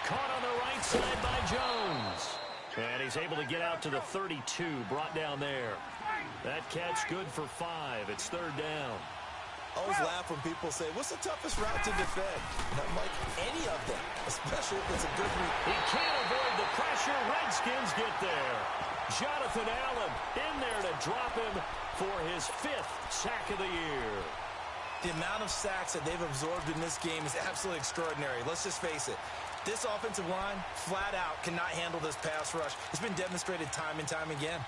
Speaker 1: Caught on the right side by Jones. And he's able to get out to the 32, brought down there. That catch good for 5. It's third down.
Speaker 2: I always laugh when people say, what's the toughest route to defend? And I'm like, any of them, especially if it's a good route.
Speaker 1: He can't avoid the pressure. Redskins get there. Jonathan Allen in there to drop him for his 5th sack of the year.
Speaker 2: The amount of sacks that they've absorbed in this game is absolutely extraordinary. Let's just face it. This offensive line, flat out, cannot handle this pass rush. It's been demonstrated time and time again.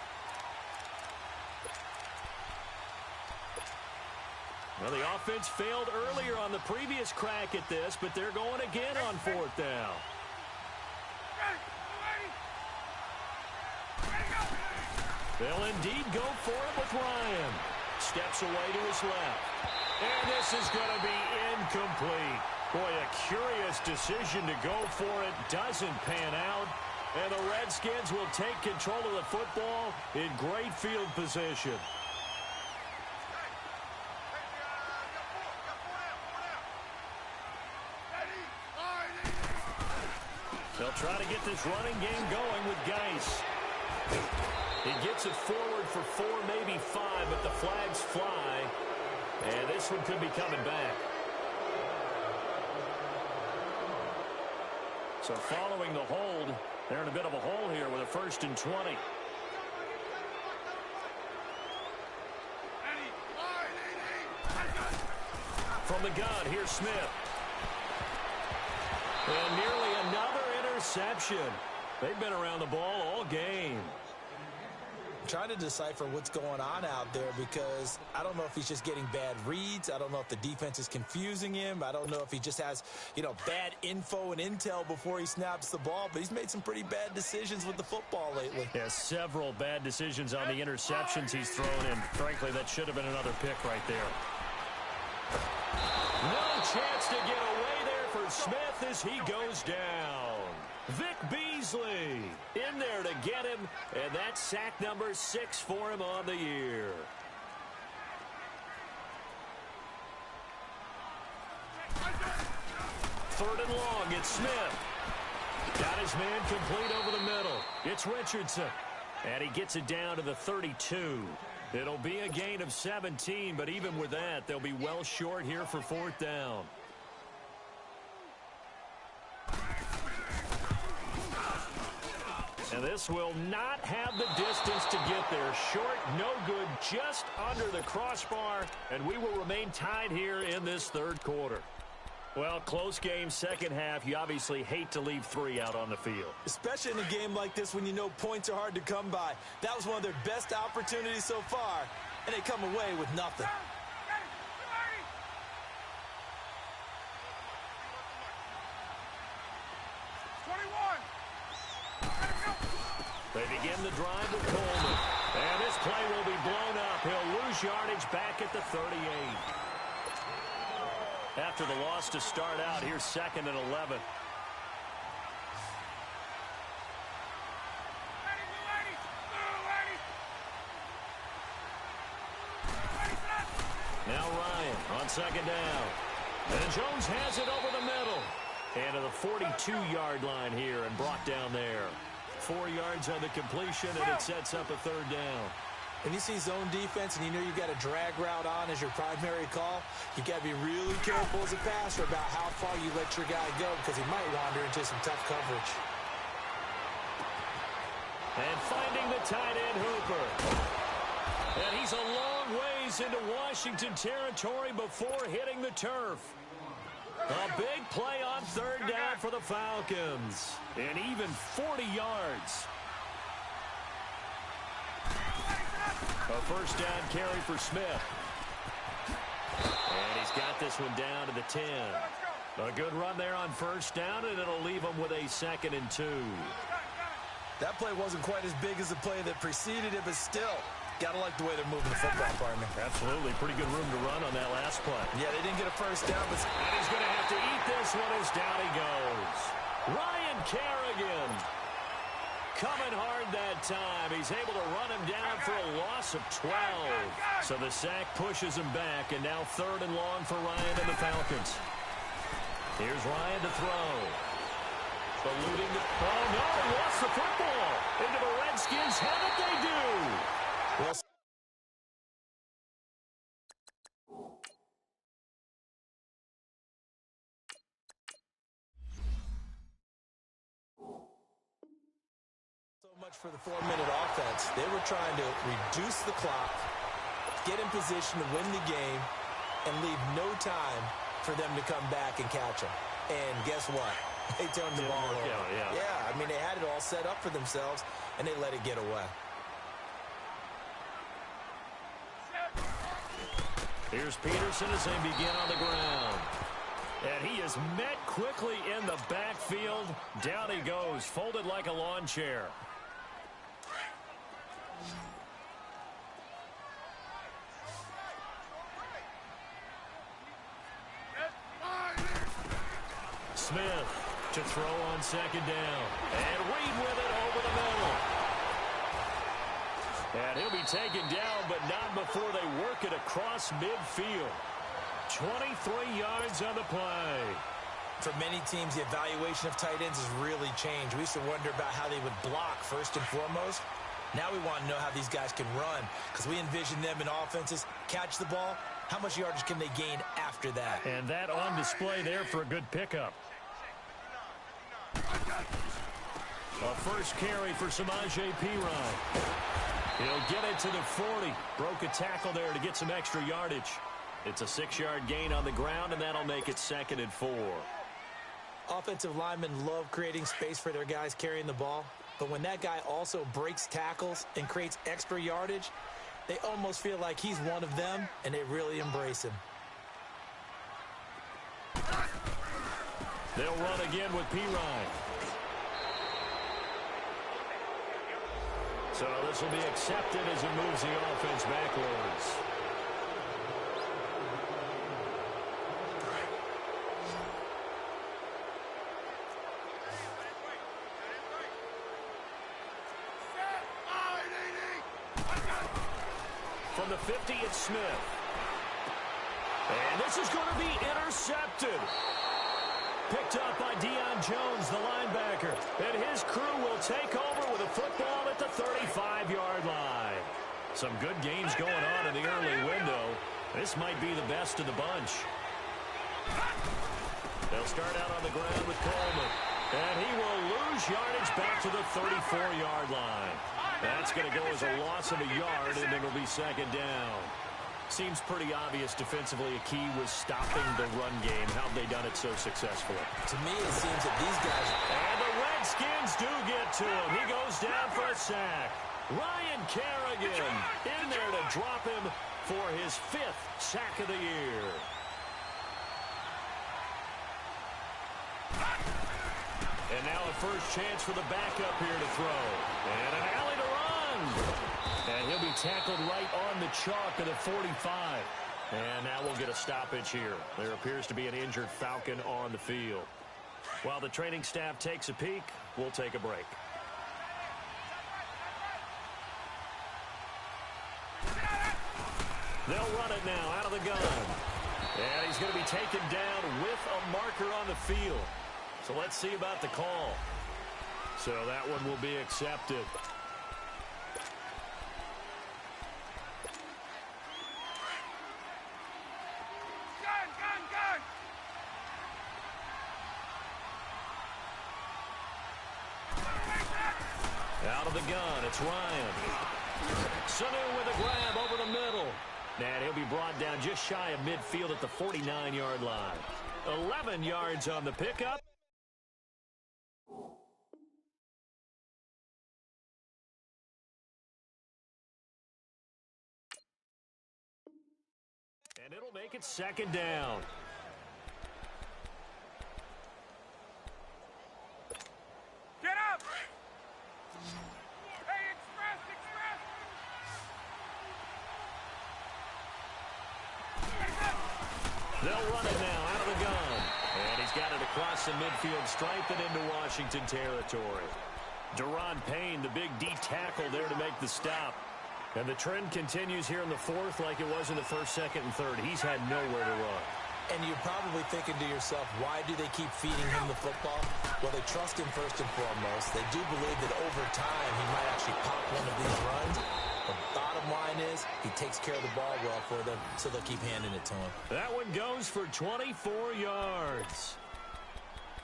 Speaker 1: Well, the offense failed earlier on the previous crack at this, but they're going again on 4th down. They'll indeed go for it with Ryan. Steps away to his left. And this is going to be incomplete. Boy, a curious decision to go for it. Doesn't pan out. And the Redskins will take control of the football in great field position. They'll try to get this running game going with Geis. He gets it forward for 4, maybe 5, but the flags fly. And this one could be coming back. So following the hold, they're in a bit of a hole here with a 1st and 20. from the gun. Here's Smith. And nearly another interception. They've been around the ball all game.
Speaker 2: Trying to decipher what's going on out there because I don't know if he's just getting bad reads. I don't know if the defense is confusing him. I don't know if he just has, bad info and intel before he snaps the ball. But he's made some pretty bad decisions with the football lately.
Speaker 1: Yeah, several bad decisions on the interceptions he's thrown in. Frankly, that should have been another pick right there. No chance to get away there for Smith as he goes down. Vic Beasley in there to get him, and that's sack number 6 for him on the year. Third and long, it's Smith. Got his man complete over the middle. It's Richardson, and he gets it down to the 32. It'll be a gain of 17, but even with that, they'll be well short here for 4th down. And this will not have the distance to get there. Short, no good, just under the crossbar, and we will remain tied here in this 3rd quarter. Well, close game, second half. You obviously hate to leave 3 out on the field.
Speaker 2: Especially in a game like this when you know points are hard to come by. That was one of their best opportunities so far, and they come away with nothing.
Speaker 1: They begin the drive with Coleman. And this play will be blown up. He'll lose yardage back at the 38. After the loss to start out, here's 2nd and 11. Now Ryan on 2nd down. And Jones has it over the middle. And to the 42-yard line here and brought down there. 4 yards on the completion, and it sets up a 3rd down.
Speaker 2: When you see zone defense and you know you've got a drag route on as your primary call, you've got to be really careful as a passer about how far you let your guy go because he might wander into some tough coverage.
Speaker 1: And finding the tight end, Hooper. And he's a long ways into Washington territory before hitting the turf. A big play on 3rd down for the Falcons. And even 40 yards. A 1st down carry for Smith. And he's got this one down to the 10. A good run there on 1st down, and it'll leave him with a 2nd and 2.
Speaker 2: That play wasn't quite as big as the play that preceded it, but still, gotta like the way they're moving the football, partner.
Speaker 1: Absolutely. Pretty good room to run on that last play.
Speaker 2: Yeah, they didn't get a 1st down, but...
Speaker 1: And he's going to have to eat this one as down he goes. Ryan Kerrigan coming hard that time. He's able to run him down for a loss of 12. So the sack pushes him back, and now 3rd and long for Ryan and the Falcons. Here's Ryan to throw. Eluding the... Oh, no, he lost the football. Into the Redskins' head that they do.
Speaker 2: Well, so much for the 4-minute offense. They were trying to reduce the clock, get in position to win the game, and leave no time for them to come back and catch them. And guess what? They turned the ball over. Yeah, I mean, they had it all set up for themselves, and they let it get away.
Speaker 1: Here's Peterson as they begin on the ground. And he is met quickly in the backfield. Down he goes, folded like a lawn chair. Smith to throw on 2nd down. And Reed with it over the middle. And he'll be taken down, but not before they work it across midfield. 23 yards on the play.
Speaker 2: For many teams, the evaluation of tight ends has really changed. We used to wonder about how they would block first and foremost. Now we want to know how these guys can run because we envision them in offenses, catch the ball. How much yardage can they gain after that?
Speaker 1: And that on display there for a good pickup. A first carry for Samaje Perine. He'll get it to the 40. Broke a tackle there to get some extra yardage. It's a 6-yard gain on the ground, and that'll make it 2nd and 4.
Speaker 2: Offensive linemen love creating space for their guys carrying the ball, but when that guy also breaks tackles and creates extra yardage, they almost feel like he's one of them, and they really embrace him.
Speaker 1: They'll run again with Pirine. So this will be accepted as it moves the offense backwards. From the 50, it's Smith. And this is going to be intercepted. Picked up by Deion Jones, the linebacker. And his crew will take over with a football at the 35-yard line. Some good games going on in the early window. This might be the best of the bunch. They'll start out on the ground with Coleman. And he will lose yardage back to the 34-yard line. That's going to go as a loss of a yard, and it'll be 2nd down. Seems pretty obvious defensively a key was stopping the run game. How have they done it so successfully?
Speaker 2: To me, it seems that these guys...
Speaker 1: And the Redskins do get to him. He goes down for a sack. Ryan Kerrigan in there to drop him for his 5th sack of the year. And now a first chance for the backup here to throw. And an alley to run. And he'll be tackled right on the chalk of the 45. And now we'll get a stoppage here. There appears to be an injured Falcon on the field. While the training staff takes a peek, we'll take a break. They'll run it now out of the gun. And he's going to be taken down with a marker on the field. So let's see about the call. So that one will be accepted.
Speaker 3: Gun!
Speaker 1: Out of the gun, it's Ryan. Sanu with a grab over the middle. And he'll be brought down just shy of midfield at the 49-yard line. 11 yards on the pickup. And it'll make it 2nd down.
Speaker 3: Get up! Hey, express!
Speaker 1: They'll run it now out of the gun. And he's got it across the midfield stripe and into Washington territory. Deron Payne, the big D tackle there to make the stop. And the trend continues here in the 4th like it was in the 1st, 2nd, and 3rd. He's had nowhere to run.
Speaker 2: And you're probably thinking to yourself, why do they keep feeding him the football? Well, they trust him first and foremost. They do believe that over time he might actually pop one of these runs. The bottom line is he takes care of the ball well for them, so they'll keep handing it to him.
Speaker 1: That one goes for 24 yards.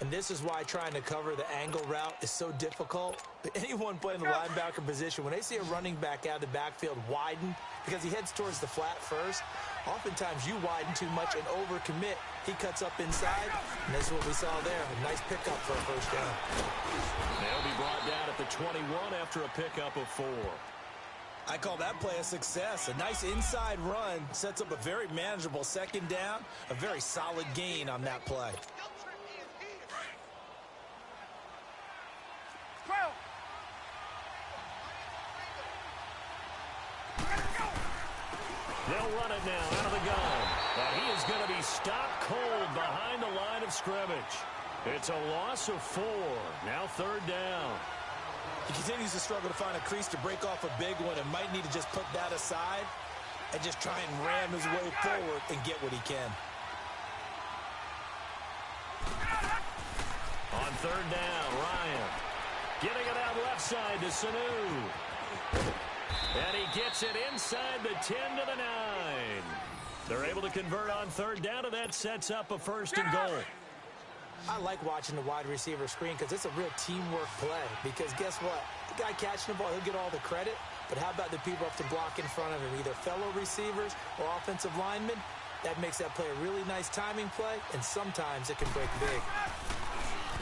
Speaker 2: And this is why trying to cover the angle route is so difficult. Anyone playing the linebacker position, when they see a running back out of the backfield widen, because he heads towards the flat first, oftentimes you widen too much and overcommit. He cuts up inside, and this is what we saw there. A nice pickup for a first down.
Speaker 1: They'll be brought down at the 21 after a pickup of 4.
Speaker 2: I call that play a success. A nice inside run sets up a very manageable 2nd down, a very solid gain on that play.
Speaker 3: 12!
Speaker 1: They'll run it now out of the gun. And he is going to be stopped cold behind the line of scrimmage. It's a loss of 4. Now 3rd down.
Speaker 2: He continues to struggle to find a crease to break off a big one and might need to just put that aside and just try and ram his way forward and get what he can.
Speaker 1: On 3rd down, Ryan getting it out left side to Sanu. And he gets it inside the 10 to the 9. They're able to convert on 3rd down, and that sets up a 1st and goal.
Speaker 2: I like watching the wide receiver screen because it's a real teamwork play. Because guess what? The guy catching the ball, he'll get all the credit. But how about the people up to block in front of him, either fellow receivers or offensive linemen? That makes that play a really nice timing play, and sometimes it can break big.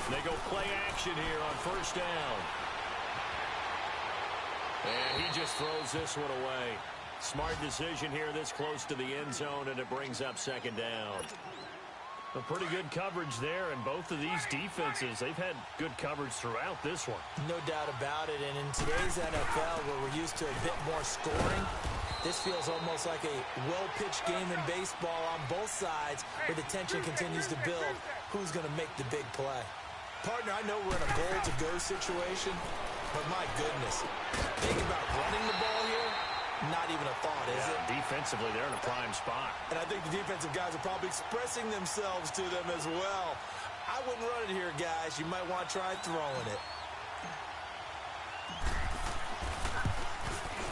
Speaker 1: They go play action here on first down. And he just throws this one away. Smart decision here this close to the end zone, and it brings up second down. A pretty good coverage there, and both of these defenses, they've had good coverage throughout this one.
Speaker 2: No doubt about it, and in today's NFL, where we're used to a bit more scoring, this feels almost like a well-pitched game in baseball on both sides, where the tension continues to build. Who's going to make the big play? Partner, I know we're in a goal-to-go situation, but my goodness, think about running the ball here. Not even a thought, is it?
Speaker 1: Defensively, they're in a prime spot.
Speaker 2: And I think the defensive guys are probably expressing themselves to them as well. I wouldn't run it here, guys. You might want to try throwing it.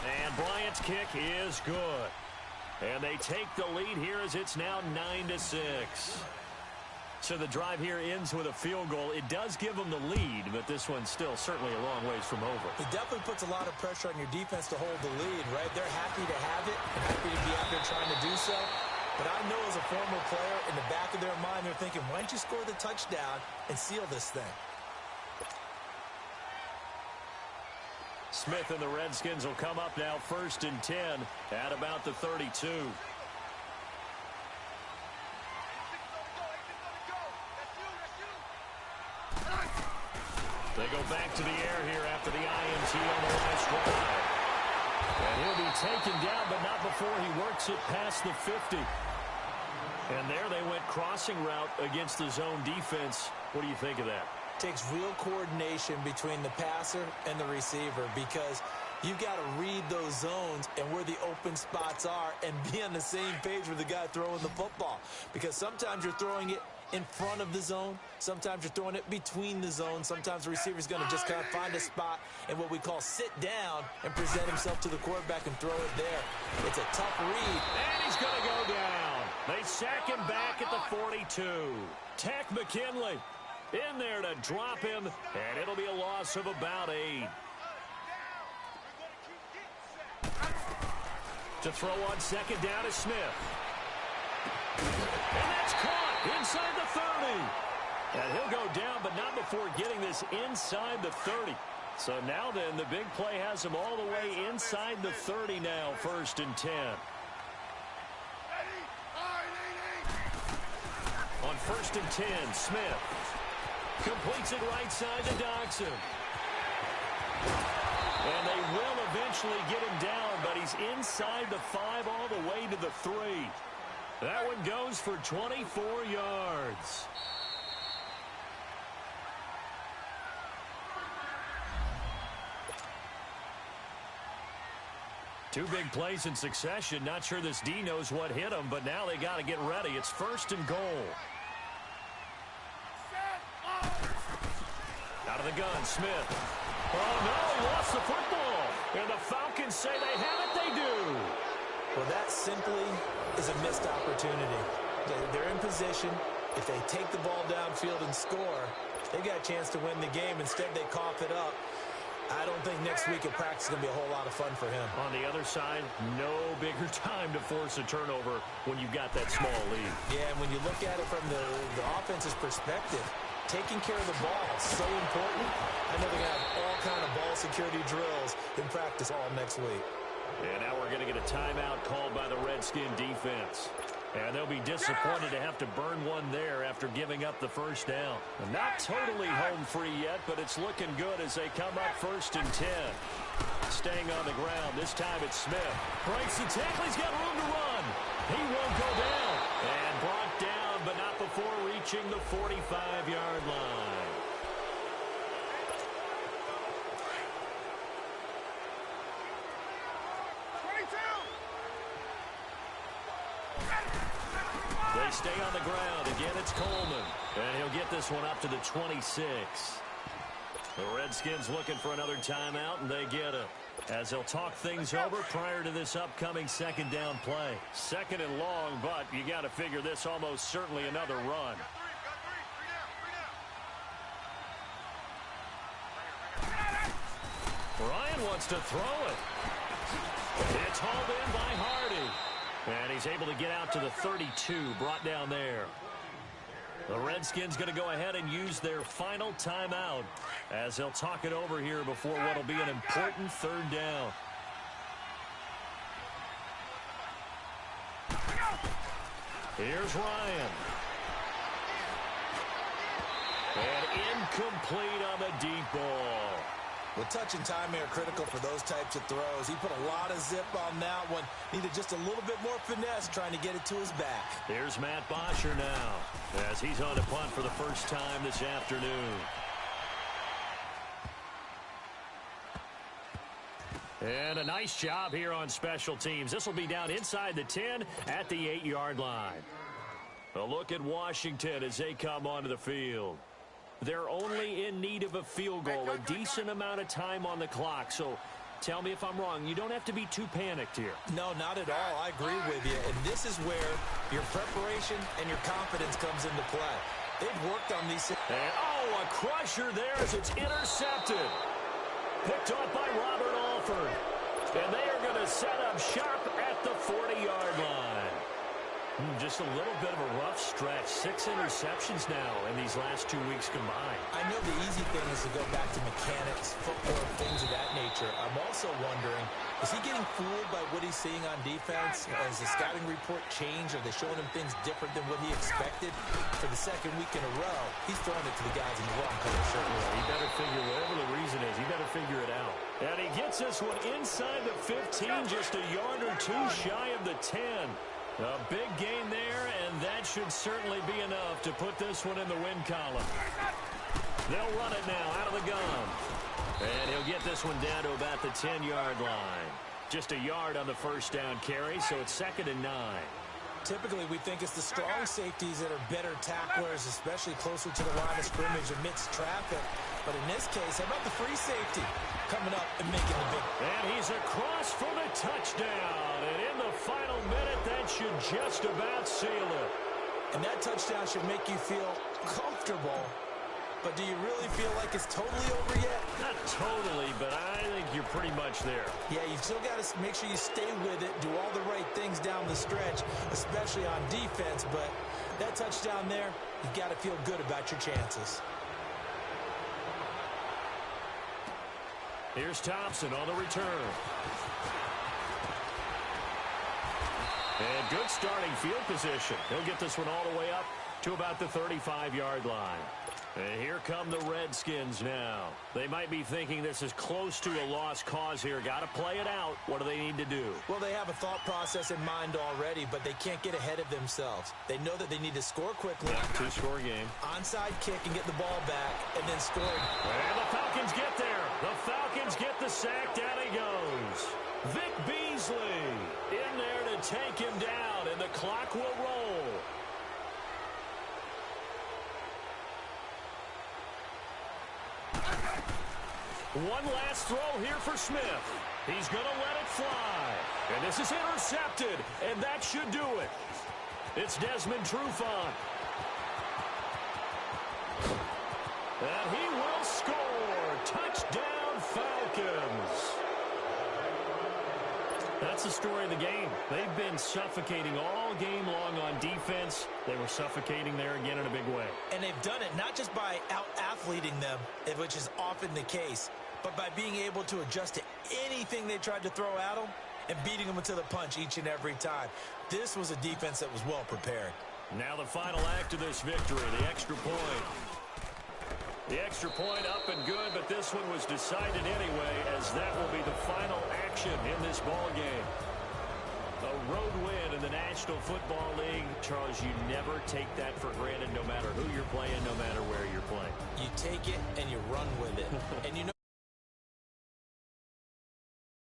Speaker 1: And Bryant's kick is good. And they take the lead here as it's now 9-6. So the drive here ends with a field goal. It does give them the lead, but this one's still certainly a long ways from over.
Speaker 2: It definitely puts a lot of pressure on your defense to hold the lead, right? They're happy to have it and happy to be out there trying to do so. But I know as a former player, in the back of their mind, they're thinking, why don't you score the touchdown and seal this thing?
Speaker 1: Smith and the Redskins will come up now 1st and 10 at about the 32. They go back to the air here after the INT on the last drive. And he'll be taken down, but not before he works it past the 50. And there they went crossing route against the zone defense. What do you think of that?
Speaker 2: Takes real coordination between the passer and the receiver, because you've got to read those zones and where the open spots are and be on the same page with the guy throwing the football. Because sometimes you're throwing it in front of the zone. Sometimes you're throwing it between the zones. Sometimes the receiver's going to just kind of find a spot and what we call sit down and present himself to the quarterback and throw it there. It's a tough read.
Speaker 1: And he's going to go down. They sack him back at the 42. Tech McKinley in there to drop him, and it'll be a loss of about 8. To throw on second down is Smith. And that's caught inside the 30. And he'll go down, but not before getting this inside the 30. So now then, the big play has him all the way inside the 30 now, 1st and 10. On 1st and 10, Smith completes it right side to Dodson. And they will eventually get him down, but he's inside the 5 all the way to the 3. That one goes for 24 yards. Two big plays in succession. Not sure this D knows what hit him, but now they got to get ready. It's 1st and goal. Out of the gun, Smith. Oh, no, he lost the football. And the Falcons say they have it. They do.
Speaker 2: Well, that simply is a missed opportunity. They're in position. If they take the ball downfield and score, they got a chance to win the game. Instead, they cough it up. I don't think next week at practice is going to be a whole lot of fun for him.
Speaker 1: On the other side, no bigger time to force a turnover when you've got that small lead.
Speaker 2: Yeah, and when you look at it from the offense's perspective, taking care of the ball is so important. I know they're going to have all kind of ball security drills in practice all next week.
Speaker 1: And now we're going to get a timeout called by the Redskin defense. And they'll be disappointed to have to burn one there after giving up the first down. And not totally home free yet, but it's looking good as they come up 1st and 10. Staying on the ground. This time it's Smith. Breaks the tackle. He's got room to run. He won't go down. And brought down, but not before reaching the 45-yard line. They stay on the ground. Again, it's Coleman. And he'll get this one up to the 26. The Redskins looking for another timeout, and they get it. As they'll talk things over prior to this upcoming second down play. 2nd and long, but you got to figure this almost certainly another run. Ryan wants to throw it. It's hauled in by Hardy. And he's able to get out to the 32, brought down there. The Redskins going to go ahead and use their final timeout as they'll talk it over here before what will be an important third down. Here's Ryan. And incomplete on the deep ball.
Speaker 2: Well, touch and time are critical for those types of throws. He put a lot of zip on that one. Needed just a little bit more finesse trying to get it to his back.
Speaker 1: Here's Matt Bosher now as he's on to punt for the first time this afternoon. And a nice job here on special teams. This will be down inside the 10 at the 8-yard line. A look at Washington as they come onto the field. They're only in need of a field goal, a decent amount of time on the clock. So tell me if I'm wrong. You don't have to be too panicked here.
Speaker 2: No, not at all. I agree with you. And this is where your preparation and your confidence comes into play. They've worked on these.
Speaker 1: And, a crusher there as it's intercepted. Picked off by Robert Alford. And they are going to set up shop at the 40-yard line. Just a little bit of a rough stretch. 6 interceptions now in these last 2 weeks combined.
Speaker 2: I know the easy thing is to go back to mechanics, footwork, things of that nature. I'm also wondering, is he getting fooled by what he's seeing on defense? Has the scouting report changed? Are they showing him things different than what he expected? For the second week in a row, he's throwing it to the guys in the wrong color shirt.
Speaker 1: He better figure, whatever the reason is, he better figure it out. And he gets this one inside the 15, just a yard or two shy of the 10. A big gain there, and that should certainly be enough to put this one in the win column. They'll run it now out of the gun. And he'll get this one down to about the 10-yard line. Just a yard on the first down carry, so it's 2nd and 9.
Speaker 2: Typically, we think it's the strong safeties that are better tacklers, especially closer to the line of scrimmage amidst traffic. But in this case, how about the free safety coming up and making the big...
Speaker 1: And he's across for the touchdown. And in the final minute, that should just about seal it.
Speaker 2: And that touchdown should make you feel comfortable. But do you really feel like it's totally over yet?
Speaker 1: Not totally, but I think you're pretty much there.
Speaker 2: Yeah, you've still got to make sure you stay with it, do all the right things down the stretch, especially on defense. But that touchdown there, you've got to feel good about your chances.
Speaker 1: Here's Thompson on the return. And good starting field position. He'll get this one all the way up to about the 35-yard line. And here come the Redskins now. They might be thinking this is close to a lost cause here. Got to play it out. What do they need to do?
Speaker 2: Well, they have a thought process in mind already, but they can't get ahead of themselves. They know that they need to score quickly.
Speaker 1: Yeah, two-score game.
Speaker 2: Onside kick and get the ball back, and then score.
Speaker 1: And the Falcons get there. The Falcons get the sack. Down he goes. Vic Beasley in there to take him down, and the clock will roll. One last throw here for Smith. He's going to let it fly. And this is intercepted, and that should do it. It's Desmond Trufant. And he will score. Touchdown, Falcons. That's the story of the game. They've been suffocating all game long on defense. They were suffocating there again in a big way.
Speaker 2: And they've done it not just by out-athleting them, which is often the case, but by being able to adjust to anything they tried to throw at them and beating them to the punch each and every time. This was a defense that was well prepared.
Speaker 1: Now the final act of this victory, the extra point. The extra point up and good, but this one was decided anyway, as that will be the final action in this ball game. A road win in the National Football League. Charles, you never take that for granted, no matter who you're playing, no matter where you're playing.
Speaker 2: You take it and you run with it. And you know